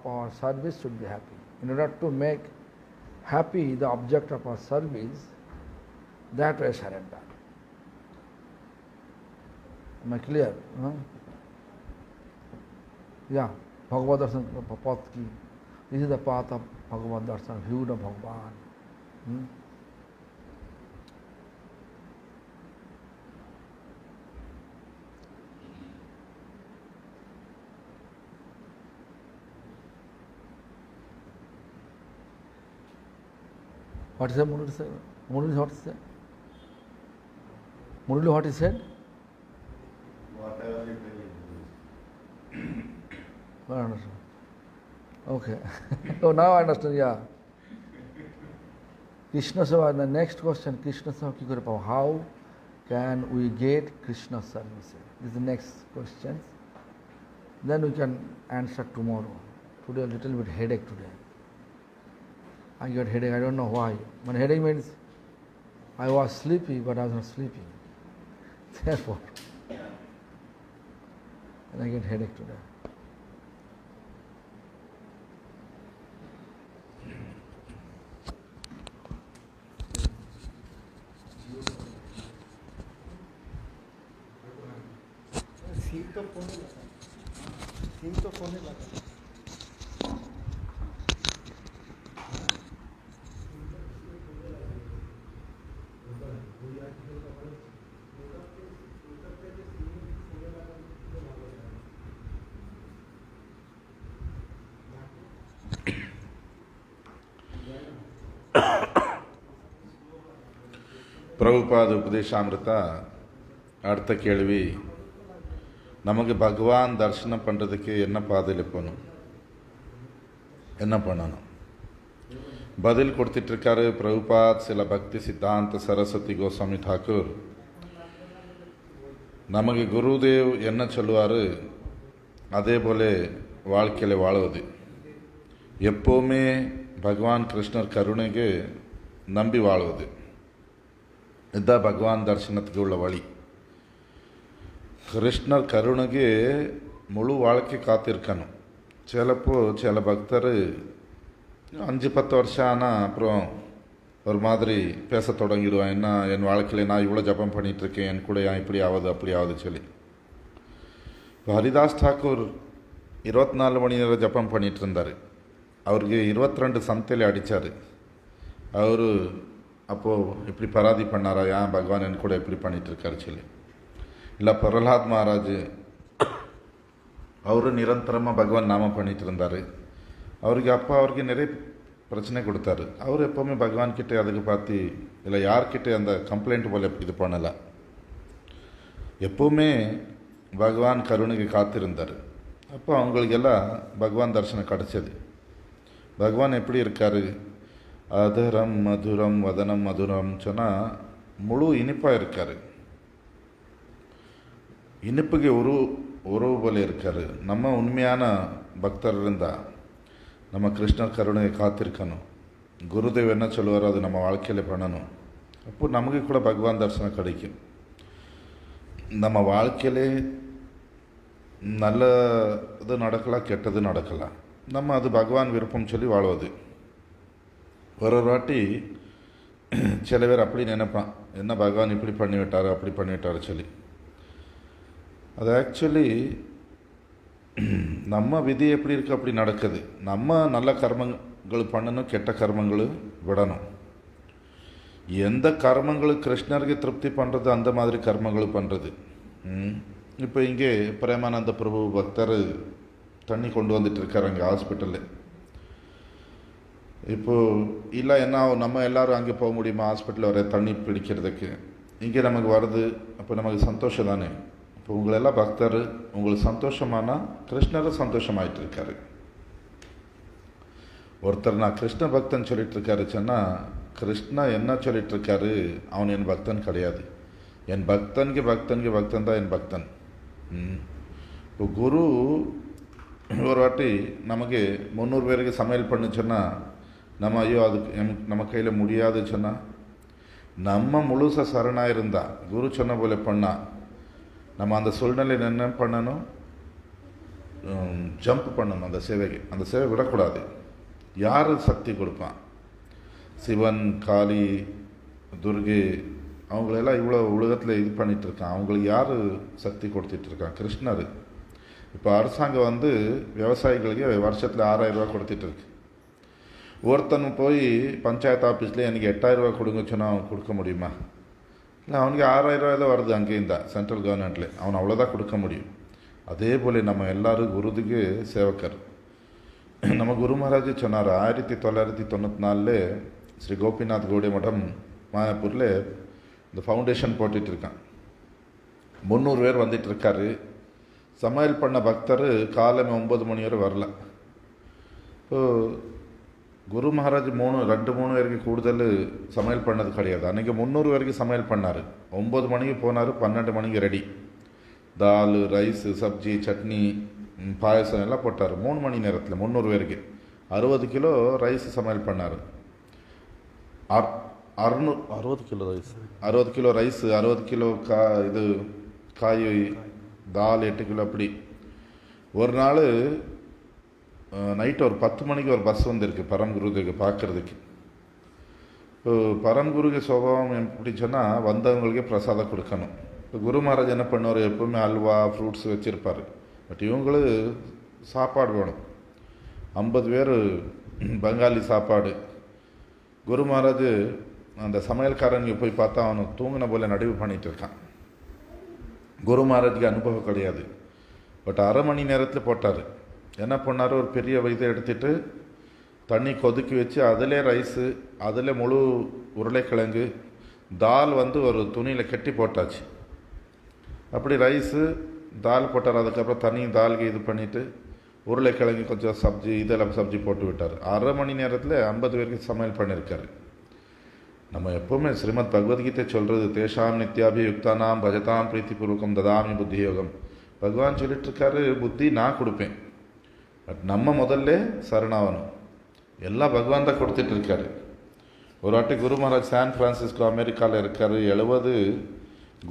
our service should be happy. In order to make happy the object of our service, that way surrender. Am I clear? Yeah, Bhagavad Darshan Path ki. This is the path of Bhagavad Darshan, view of Bhagavan. What is that Murali said? Murali, what is that? Murali, what he said? Whatever you believe. I understand. Okay. Oh, now I understand, yeah. Krishna Seva, the next question, Krishna Seva ki kare pao. How can we get Krishna service? This is the next question. Then we can answer tomorrow. Today a little bit headache today. I got headache, I don't know why. But headache means I was sleepy, but I was not sleeping. Therefore, and I get headache today. SIM तो phone में लगा। பிரபுபாத உபதேசாமிருதா அடுத்த கேள்வி, நமக்கு பகவான் தரிசனம் பண்ணுறதுக்கு என்ன பாதையில் போகணும், என்ன பண்ணணும்? பதில் கொடுத்துட்ருக்காரு பிரபுபாத் சில பக்தி சித்தாந்த சரஸ்வதி கோஸ்வாமி டாக்கூர். நமக்கு குருதேவ் என்ன சொல்லுவார் அதே போல வாழ்க்கையில் வாழுவது. எப்போவுமே பகவான் கிருஷ்ணர் கருணைக்கு நம்பி வாழுவது, இதுதான் பகவான் தரிசனத்துக்கு உள்ள வழி. கிருஷ்ணர் கருணைக்கு முழு வாழ்க்கை காத்திருக்கணும். சில பக்தர் 5-10 வருஷம் ஆனால் அப்புறம் ஒரு மாதிரி பேச தொடங்கிடுவான். என்ன என் வாழ்க்கையில் நான் இவ்வளோ ஜபம் பண்ணிகிட்ருக்கேன், என் கூட இப்படி ஆகுது அப்படி ஆகுது சொல்லி. இப்போ ஹரிதாஸ் டாக்கூர் 24 மணி நேரம் ஜபம் பண்ணிகிட்டு இருந்தார். அவருக்கு 22 சந்தையில் அடித்தார். அவர் அப்போது இப்படி பராதி பண்ணாரா, ஏன் பகவான் என் கூட எப்படி பண்ணிகிட்ருக்காரு சொல்லி. இல்லை பிரகலாத் மகாராஜ் அவரு நிரந்தரமாக பகவான் நாமம் பண்ணிகிட்டு இருந்தார். அவருக்கு நிறைய பிரச்சனை கொடுத்தாரு. அவர் எப்போவுமே பகவான்கிட்ட அதுக்கு பார்த்து இல்லை யார்கிட்ட அந்த கம்ப்ளைண்ட் போல் இது பண்ணலை. எப்போவுமே பகவான் கருணைக்கு காத்திருந்தார். அப்போ அவங்களுக்கெல்லாம் பகவான் தரிசனம் கிடச்சது. பகவான் எப்படி இருக்கார், அதரம் மதுரம் வதனம் மதுரம் சொன்னால் முழு இனிப்பாக இருக்கார். இனிப்புக்கு உறவு போல இருக்கார். நம்ம உண்மையான பக்தர் இருந்தால் நம்ம கிருஷ்ணர் கருணையை காத்திருக்கணும். குருதேவ் என்ன சொல்லுவாரோ அது நம்ம வாழ்க்கையில் பண்ணணும். அப்போ நமக்கு கூட பகவான் தரிசனம் கிடைக்கும். நம்ம வாழ்க்கையிலே நல்லது நடக்கலாம், கெட்டது நடக்கலாம். நம்ம அது பகவான் விருப்பம் சொல்லி வாழ்வது. ஒரு வாட்டி சில பேர் அப்படி நினைப்பான், என்ன பகவான் இப்படி பண்ணிவிட்டார் அப்படி பண்ணிவிட்டார் சொல்லி. அது ஆக்சுவலி நம்ம விதி எப்படி இருக்குது அப்படி நடக்குது. நம்ம நல்ல கர்மங்கள் பண்ணணும், கெட்ட கர்மங்கள் விடணும். எந்த கர்மங்கள் கிருஷ்ணருக்கு திருப்தி பண்ணுறது அந்த மாதிரி கர்மங்கள் பண்ணுறது. இப்போ இங்கே பிரேமானந்த பிரபு பக்தர் தண்ணி கொண்டு வந்துட்டு இருக்கார் அங்கே ஹாஸ்பிட்டலில். இப்போது இல்லை என்ன நம்ம எல்லோரும் அங்கே போக முடியுமா ஹாஸ்பிட்டலில் வர தண்ணி பிடிக்கிறதுக்கு? இங்கே நமக்கு வருது, அப்போ நமக்கு சந்தோஷம் தானே. இப்போ உங்களெல்லாம் பக்தர், உங்களுக்கு சந்தோஷமானால் கிருஷ்ணரும் சந்தோஷமாயிட்டு இருக்காரு. ஒருத்தர் நான் கிருஷ்ண பக்தன் சொல்லிட்டு இருக்காரு சொன்னால் கிருஷ்ணா என்ன சொல்லிட்டு இருக்காரு, அவன் என் பக்தன் கிடையாது. என் பக்தனுக்கு பக்தன் தான் என் பக்தன். இப்போ குரு ஒரு வாட்டி நமக்கு 300 பேருக்கு சமையல் பண்ணு சொன்னால் நம்ம ஐயோ அதுக்கு நம்ம கையில் முடியாது சொன்னால், நம்ம முழுசாக சரணாக இருந்தால் குரு சொன்ன போல பண்ணால் நம்ம அந்த சூழ்நிலையில் என்ன பண்ணணும், ஜம்ப் பண்ணணும் அந்த சேவைக்கு. அந்த சேவை விடக்கூடாது. யார் சக்தி கொடுப்பான்? சிவன், காளி, துர்கை அவங்களெல்லாம் இவ்வளோ உலகத்தில் இது பண்ணிகிட்ருக்கான். அவங்களுக்கு யார் சக்தி கொடுத்துட்ருக்கான்? கிருஷ்ணர். இப்போ அரசாங்கம் விவசாயிகளுக்கு வருஷத்தில் 6000 ரூபா கொடுத்துட்ருக்கு. ஒருத்தன் போய் பஞ்சாயத்து ஆஃபீஸில் எனக்கு 8000 ரூபா கொடுங்க சொன்னால் அவன் கொடுக்க முடியுமா? இல்லை, அவனுக்கு 6000 ரூபா தான் வருது அங்கேயும் தான் சென்ட்ரல் கவர்மெண்ட்டில். அவன் அவ்வளோதான் கொடுக்க முடியும். அதே போல் நம்ம எல்லோரும் குருதுக்கு சேவக்கர். நம்ம குரு மகாராஜ் சொன்னார் 1994 ஸ்ரீ கோபிநாத் கௌடிய மடம் மாயாப்பூரில் இந்த ஃபவுண்டேஷன் போட்டுட்டு இருக்கான். 300 பேர் வந்துட்டு இருக்காரு. சமையல் பண்ண பக்தர் காலையில் 9 மணி வரை வரல. இப்போது குரு மகாராஜ் 2-3 பேருக்கு கூடுதல் சமையல் பண்ணது கிடையாது. அன்றைக்கி 300 பேருக்கு சமையல் பண்ணார். 9 மணிக்கு போனார், 12 மணிக்கு ரெடி. தால், ரைஸு, சப்ஜி, சட்னி, பாயசம் எல்லாம் போட்டார். 3 மணி நேரத்தில் 300 பேருக்கு 60 கிலோ ரைஸ் சமையல் பண்ணார். 60 kilo rice, 60 kilo rice, 60 kilo காய், தால் 8 கிலோ. அப்படி ஒரு நாள் நைட்டு ஒரு 10 மணிக்கு ஒரு பஸ் வந்திருக்கு பரம்குருவுக்கு பார்க்குறதுக்கு. இப்போ பரம்குருக்கு சுபாவம் எப்படி சொன்னால் வந்தவங்களுக்கே பிரசாதம் கொடுக்கணும். இப்போ குரு மகாராஜ் என்ன பண்ணுவார், எப்போவுமே அல்வா, ஃப்ரூட்ஸ் வச்சுருப்பார். பட் இவங்களும் சாப்பாடு வேணும். 50 பேர் பெங்காலி சாப்பாடு. குரு மகாராஜ் அந்த சமையல்காரனுக்கு போய் பார்த்தா அவனை தூங்கின போல நடிவு பண்ணிட்டு இருக்கான். குரு மகாராஜுக்கு அனுபவம் கிடையாது. பட் 1/2 மணி நேரத்தில் போட்டார். என்ன பண்ணார், ஒரு பெரிய இதை எடுத்துட்டு தண்ணி கொதிக்கி வச்சு அதிலே ரைஸு, அதில் முழு உருளைக்கிழங்கு, தால் ஒரு துணியில் கட்டி போட்டாச்சு. அப்படி ரைஸு தால் போட்டார். அதுக்கப்புறம் தண்ணி தாலுக்கு இது பண்ணிவிட்டு உருளைக்கிழங்கு கொஞ்சம் சப்ஜி இதெல்லாம் சப்ஜி போட்டு விட்டார். 1/2 மணி நேரத்தில் 50 பேருக்கு சமையல் பண்ணியிருக்காரு. நம்ம எப்போவுமே ஸ்ரீமத் பகவத்கீதை சொல்கிறது, தேஷாம் நித்யாபியுக்தானாம் பஜதாம் பிரீத்திபூர்வகம் ததாமி புத்தி யோகம். பகவான் சொல்லிட்டுருக்காரு, புத்தி நான் கொடுப்பேன், பட் நம்ம முதல்ல சரணாகணும். எல்லாம் பகவான் தான் கொடுத்துட்டு இருக்காரு. ஒரு வாட்டி குரு மகாராஜ் சான் பிரான்சிஸ்கோ அமெரிக்காவில் இருக்கார். 70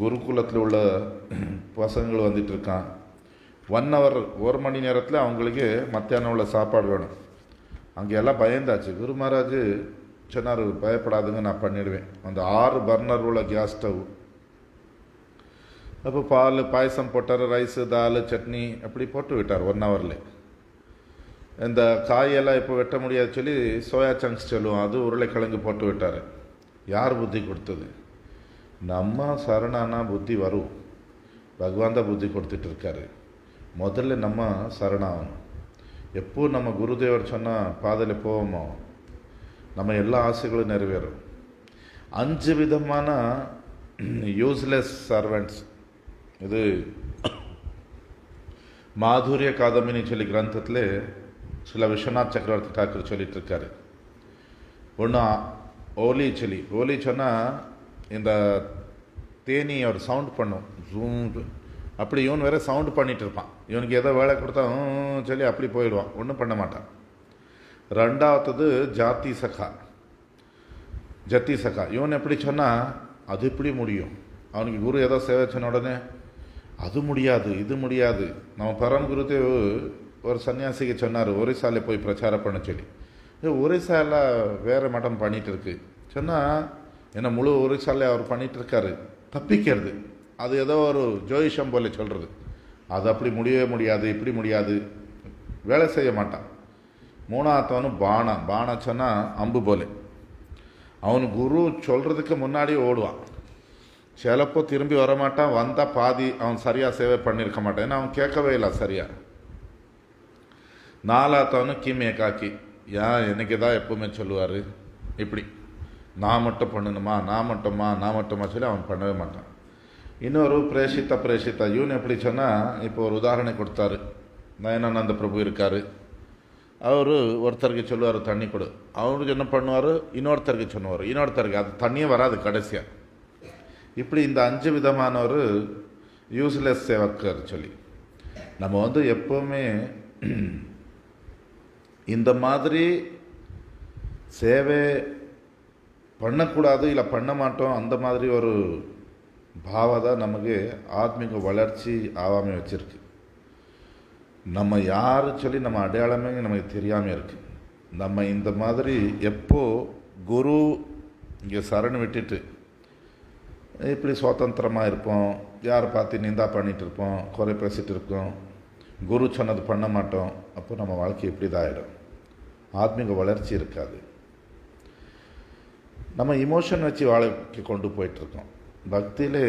குருகுலத்தில் உள்ள பசங்கள் வந்துட்டு இருக்கான். 1 hour 1 மணி நேரத்தில் அவங்களுக்கு மத்தியானம் உள்ள சாப்பாடு வேணும். அங்கே எல்லாம் பயந்தாச்சு. குரு மகாராஜ் சொன்னார், பயப்படாதுங்க, நான் பண்ணிடுவேன். அந்த 6 பர்னர் உள்ள கேஸ் ஸ்டவ். அப்போ பால் பாயசம் போட்டார், ரைஸு தால் சட்னி அப்படி போட்டு விட்டார் 1 hourல. இந்த காயெல்லாம் இப்போ வெட்ட முடியாது சொல்லி சோயா சங்க்ஸ் சொல்லுவோம், அது உருளைக்கிழங்கு போட்டு விட்டார். யார் புத்தி கொடுத்தது? நம்ம சரணானா புத்தி வரும். பகவான் தான் புத்தி கொடுத்துட்டு இருக்காரு. முதல்ல நம்ம சரணாகணும். எப்போ நம்ம குருதேவர் சொன்னால் பாதையில் போவோமோ நம்ம எல்லா ஆசைகளும் நிறைவேறும். 5 விதமான யூஸ்லெஸ் சர்வெண்ட்ஸ். இது மாதுரிய காதமினி சொல்லி கிரந்தத்தில் சில விஸ்வநாத் சக்கரவர்த்தி தாக்கூர் சொல்லிட்டு இருக்காரு. ஒன்று ஓலி சொல்லி. ஓலி சொன்னால் இந்த தேனி ஒரு சவுண்ட் பண்ணும், ஜூம். அப்படி இவன் வேற சவுண்டு பண்ணிட்டு இருப்பான். இவனுக்கு ஏதோ வேலை கொடுத்தா சொல்லி அப்படி போயிடுவான், ஒன்றும் பண்ண மாட்டான். 2வது ஜாதி சகா, ஜத்தி சகா. இவன் எப்படி சொன்னால் அது எப்படி முடியும், அவனுக்கு குரு ஏதோ சேவை சொன்ன உடனே அது முடியாது இது முடியாது. நம்ம பரம் குருதேவ் ஒரு சன்னியாசிக்கு சொன்னார், ஒரிசாவில் போய் பிரச்சாரம் பண்ண சொல்லி. ஒரிசாவில் வேறு மடம் பண்ணிகிட்டு இருக்கு சொன்னால், ஏன்னா முழு ஒரிசாவில் அவர் பண்ணிகிட்டு இருக்காரு. தப்பிக்கிறது அது ஏதோ ஒரு ஜோதிஷம் போல சொல்கிறது. அது அப்படி முடியவே முடியாது, இப்படி முடியாது, வேலை செய்ய மாட்டான். 3ஆவதுவனும் பானா சொன்னால் அம்பு போல. அவனு குரு சொல்கிறதுக்கு முன்னாடியே ஓடுவான். சிலப்போ திரும்பி வரமாட்டான். வந்தால் பாதி அவன் சரியாக சேவை பண்ணியிருக்க மாட்டான், ஏன்னா அவன் கேட்கவே இல்லை சரியாக. 4ஆவதுவனு கீமே காக்கி. எனக்கு தான் எப்பவுமே சொல்லுவார், இப்படி நான் மட்டும் பண்ணணுமா, நான் மட்டுமா சொல்லி அவன் பண்ணவே மாட்டான். இன்னொரு பிரேஷித்தா. இவன் எப்படி சொன்னால், இப்போ ஒரு உதாரணம் கொடுத்தாரு. நயனானந்த பிரபு இருக்கார். அவர் ஒருத்தருக்கு சொல்லுவார் தண்ணி கொடு, அவருக்கு என்ன பண்ணுவார், இன்னொருத்தருக்கு அது தண்ணியே வராது கடைசியாக. இப்படி இந்த 5 விதமான ஒரு யூஸ்லெஸ் சேவக்கர் சொல்லி நம்ம எப்போவுமே இந்த மாதிரி சேவை பண்ணக்கூடாது, இல்லை பண்ண மாட்டோம், அந்த மாதிரி ஒரு பாவம் தான் நமக்கு ஆத்மீக வளர்ச்சி ஆகாமல் வச்சுருக்கு. நம்ம யாரு சொல்லி நம்ம அடையாளமே நமக்கு தெரியாமல் இருக்குது. நம்ம இந்த மாதிரி எப்போ குரு இங்கே சரண் விட்டுட்டு இப்படி சுதந்திரமாக இருப்போம், யாரை பார்த்து நிந்தா பண்ணிகிட்டு இருப்போம், குறை பேசிகிட்டு இருப்போம், குரு சொன்னது பண்ண மாட்டோம், அப்போ நம்ம வாழ்க்கை இப்படி தான் ஆகிடும். ஆத்மீக வளர்ச்சி இருக்காது. நம்ம இமோஷன் வச்சு வாழ்க்கை கொண்டு போயிட்டுருக்கோம். பக்தியில்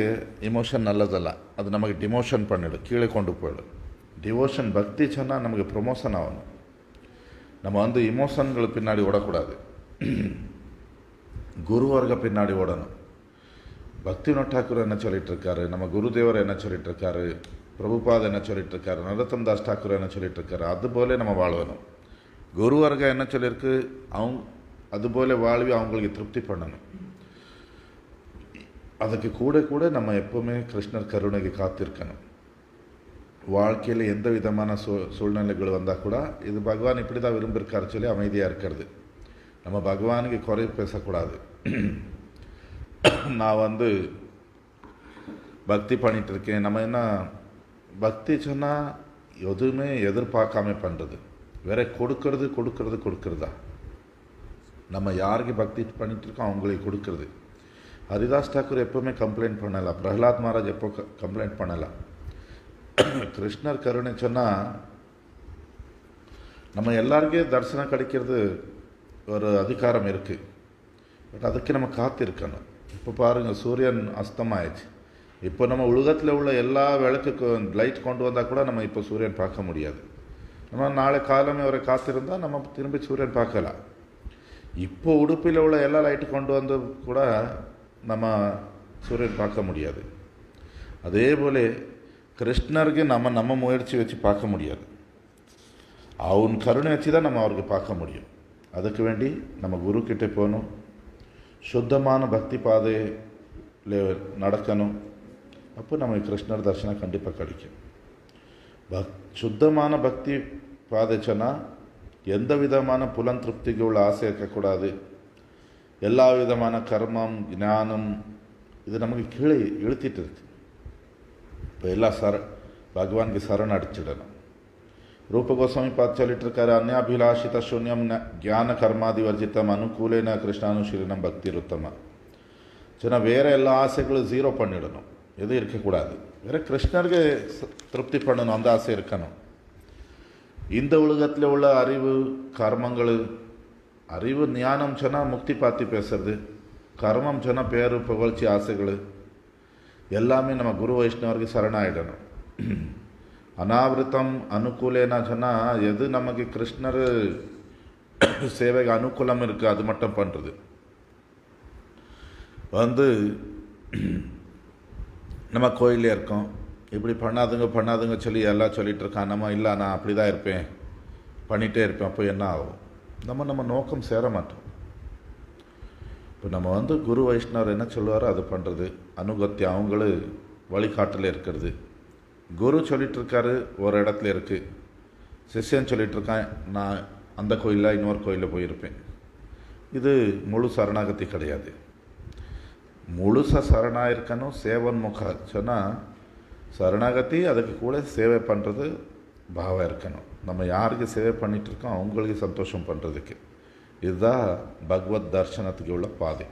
இமோஷன் நல்லதல்ல, அது நமக்கு டிமோஷன் பண்ணிடும், கீழே கொண்டு போயிடும். டிவோஷன் பக்தி சொன்னால் நமக்கு ப்ரொமோஷன் ஆகணும். நம்ம இமோஷன்களுக்கு பின்னாடி ஓடக்கூடாது, குருவர்க பின்னாடி ஓடணும். பக்திவினோத் டாக்கூர் என்ன சொல்லிட்டு இருக்காரு, நம்ம குருதேவர் என்ன சொல்லிட்டு இருக்காரு, பிரபுபாத் என்ன சொல்லிட்டு இருக்காரு, நரோத்தம் தாஸ் டாக்கூர் என்ன சொல்லிட்டு இருக்காரு, அதுபோல நம்ம வாழணும். குருவர்க என்ன சொல்லியிருக்கு, அதுபோல வாழ்வி அவங்களுக்கு திருப்தி பண்ணணும். அதுக்கு கூட நம்ம எப்போவுமே கிருஷ்ணர் கருணைக்கு காத்திருக்கணும். வாழ்க்கையில் எந்த விதமான சூழ்நிலைகள் வந்தால் கூட இது பகவான் இப்படி தான் விரும்பியிருக்காரு சொல்லி அமைதியாக இருக்கிறது. நம்ம பகவானுக்கு குறை பேசக்கூடாது. நான் பக்தி பண்ணிட்டு இருக்கேன். நம்ம என்ன பக்தி சொன்னால் எதுவுமே எதிர்பார்க்காம பண்ணுறது, வேற கொடுக்கறதா. நம்ம யாருக்கு பக்தி பண்ணிட்டு இருக்கோம் அவங்களுக்கு கொடுக்கறது. ஹரிதாஸ் டாக்கூர் எப்போவுமே கம்ப்ளைண்ட் பண்ணலாம், பிரகலாத் மகாராஜ் எப்போ கம்ப்ளைண்ட் பண்ணலாம். கிருஷ்ணர் கருணை சொன்னால் நம்ம எல்லாருக்கே தரிசனம் கிடைக்கிறது ஒரு அதிகாரம் இருக்குது. பட் அதுக்கு நம்ம காத்திருக்கணும். இப்போ பாருங்கள், சூரியன் அஸ்தமாயிடுச்சு. இப்போ நம்ம உலகத்தில் உள்ள எல்லா விளக்குக்கு லைட் கொண்டு வந்தால் கூட நம்ம இப்போ சூரியன் பார்க்க முடியாது. நம்ம நாளை காலமே வரை காத்திருந்தால் நம்ம திரும்பி சூரியன் பார்க்கலாம். இப்போ உடுப்பில் உள்ள எல்லா லைட்டு கொண்டு வந்து கூட நம்ம சூரியன் பார்க்க முடியாது. அதே போல் கிருஷ்ணருக்கு நம்ம முயற்சி வச்சு பார்க்க முடியாது. அவன் கருணை வச்சு தான் நம்ம அவருக்கு பார்க்க முடியும். அதுக்கு வேண்டி நம்ம குரு கிட்டே போகணும், சுத்தமான பக்தி பாதையில் நடக்கணும். அப்போ நமக்கு கிருஷ்ணர் தரிசனம் கண்டிப்பாக கிடைக்கும். சுத்தமான பக்தி பாதை சொன்னால் எந்த விதமான புலன் திருப்திக்கு உள்ள ஆசை இருக்கக்கூடாது. எல்லா விதமான கர்மம் ஞானம் இது நமக்கு கீழே இழுத்திட்டு இருக்கு. இப்போ எல்லா பகவானுக்கு சரண் அடிச்சிடணும். ரூப கோஸ்வாமி பார்த்து சொல்லிட்டு இருக்காரு, அந்யாபிலாஷித சூன்யம் ஞான கர்மாதி வர்ஜித்தம் அனுகூலேன கிருஷ்ணானுஷீலனம் பக்தி ருத்தமா. சொன்னால் வேறு எல்லா ஆசைகளும் ஜீரோ பண்ணிடணும், எதுவும் இருக்கக்கூடாது. வேறு கிருஷ்ணருக்கு திருப்தி பண்ணணும், அந்த ஆசை இருக்கணும். இந்த உலகத்தில் உள்ள அறிவு கர்மங்கள், அறிவு ஞானம் சொன்னால் முக்தி பார்த்து பேசுறது, கர்மம் சொன்னால் பேரு புகழ்ச்சி ஆசைகள் எல்லாமே நம்ம குரு வைஷ்ணவருக்கு சரணாயிடணும். அனாவிரத்தம் அனுகூலேனா சொன்னால் எது நமக்கு கிருஷ்ணர் சேவைக்கு அனுகூலம் இருக்குது அது மட்டும் பண்ணுறது. நம்ம கோயிலே இருக்கோம், இப்படி பண்ணாதுங்க சொல்லி எல்லாம் சொல்லிகிட்டு இருக்கான். நம்ம இல்லை நான் அப்படி தான் இருப்பேன், பண்ணிகிட்டே இருப்பேன். அப்போ என்ன ஆகும்? நம்ம நோக்கம் சேர மாட்டோம். இப்போ நம்ம குரு வைஷ்ணவர் என்ன சொல்லுவாரோ அது பண்ணுறது, அனுகத்தியம் அவங்களும் வழிகாட்டில் இருக்கிறது. குரு சொல்லிகிட்ருக்காரு ஒரு இடத்துல இருக்குது, சிஷ்யன் சொல்லிகிட்ருக்கான் நான் அந்த கோயிலில் இன்னொரு கோயிலில் போயிருப்பேன். இது முழு சரணாகதி கிடையாது. முழுசாக சரணாக இருக்கணும். சேவன் முக சொன்னால் சரணாகதி, அதுக்கு கூட சேவை பண்ணுறது பாவம் இருக்கணும். நம்ம யாருக்கு சேவை பண்ணிகிட்ருக்கோம் அவங்களுக்கு சந்தோஷம் பண்ணுறதுக்கு. இதுதான் பகவத் தர்சனத்துக்கு உள்ள பாதை.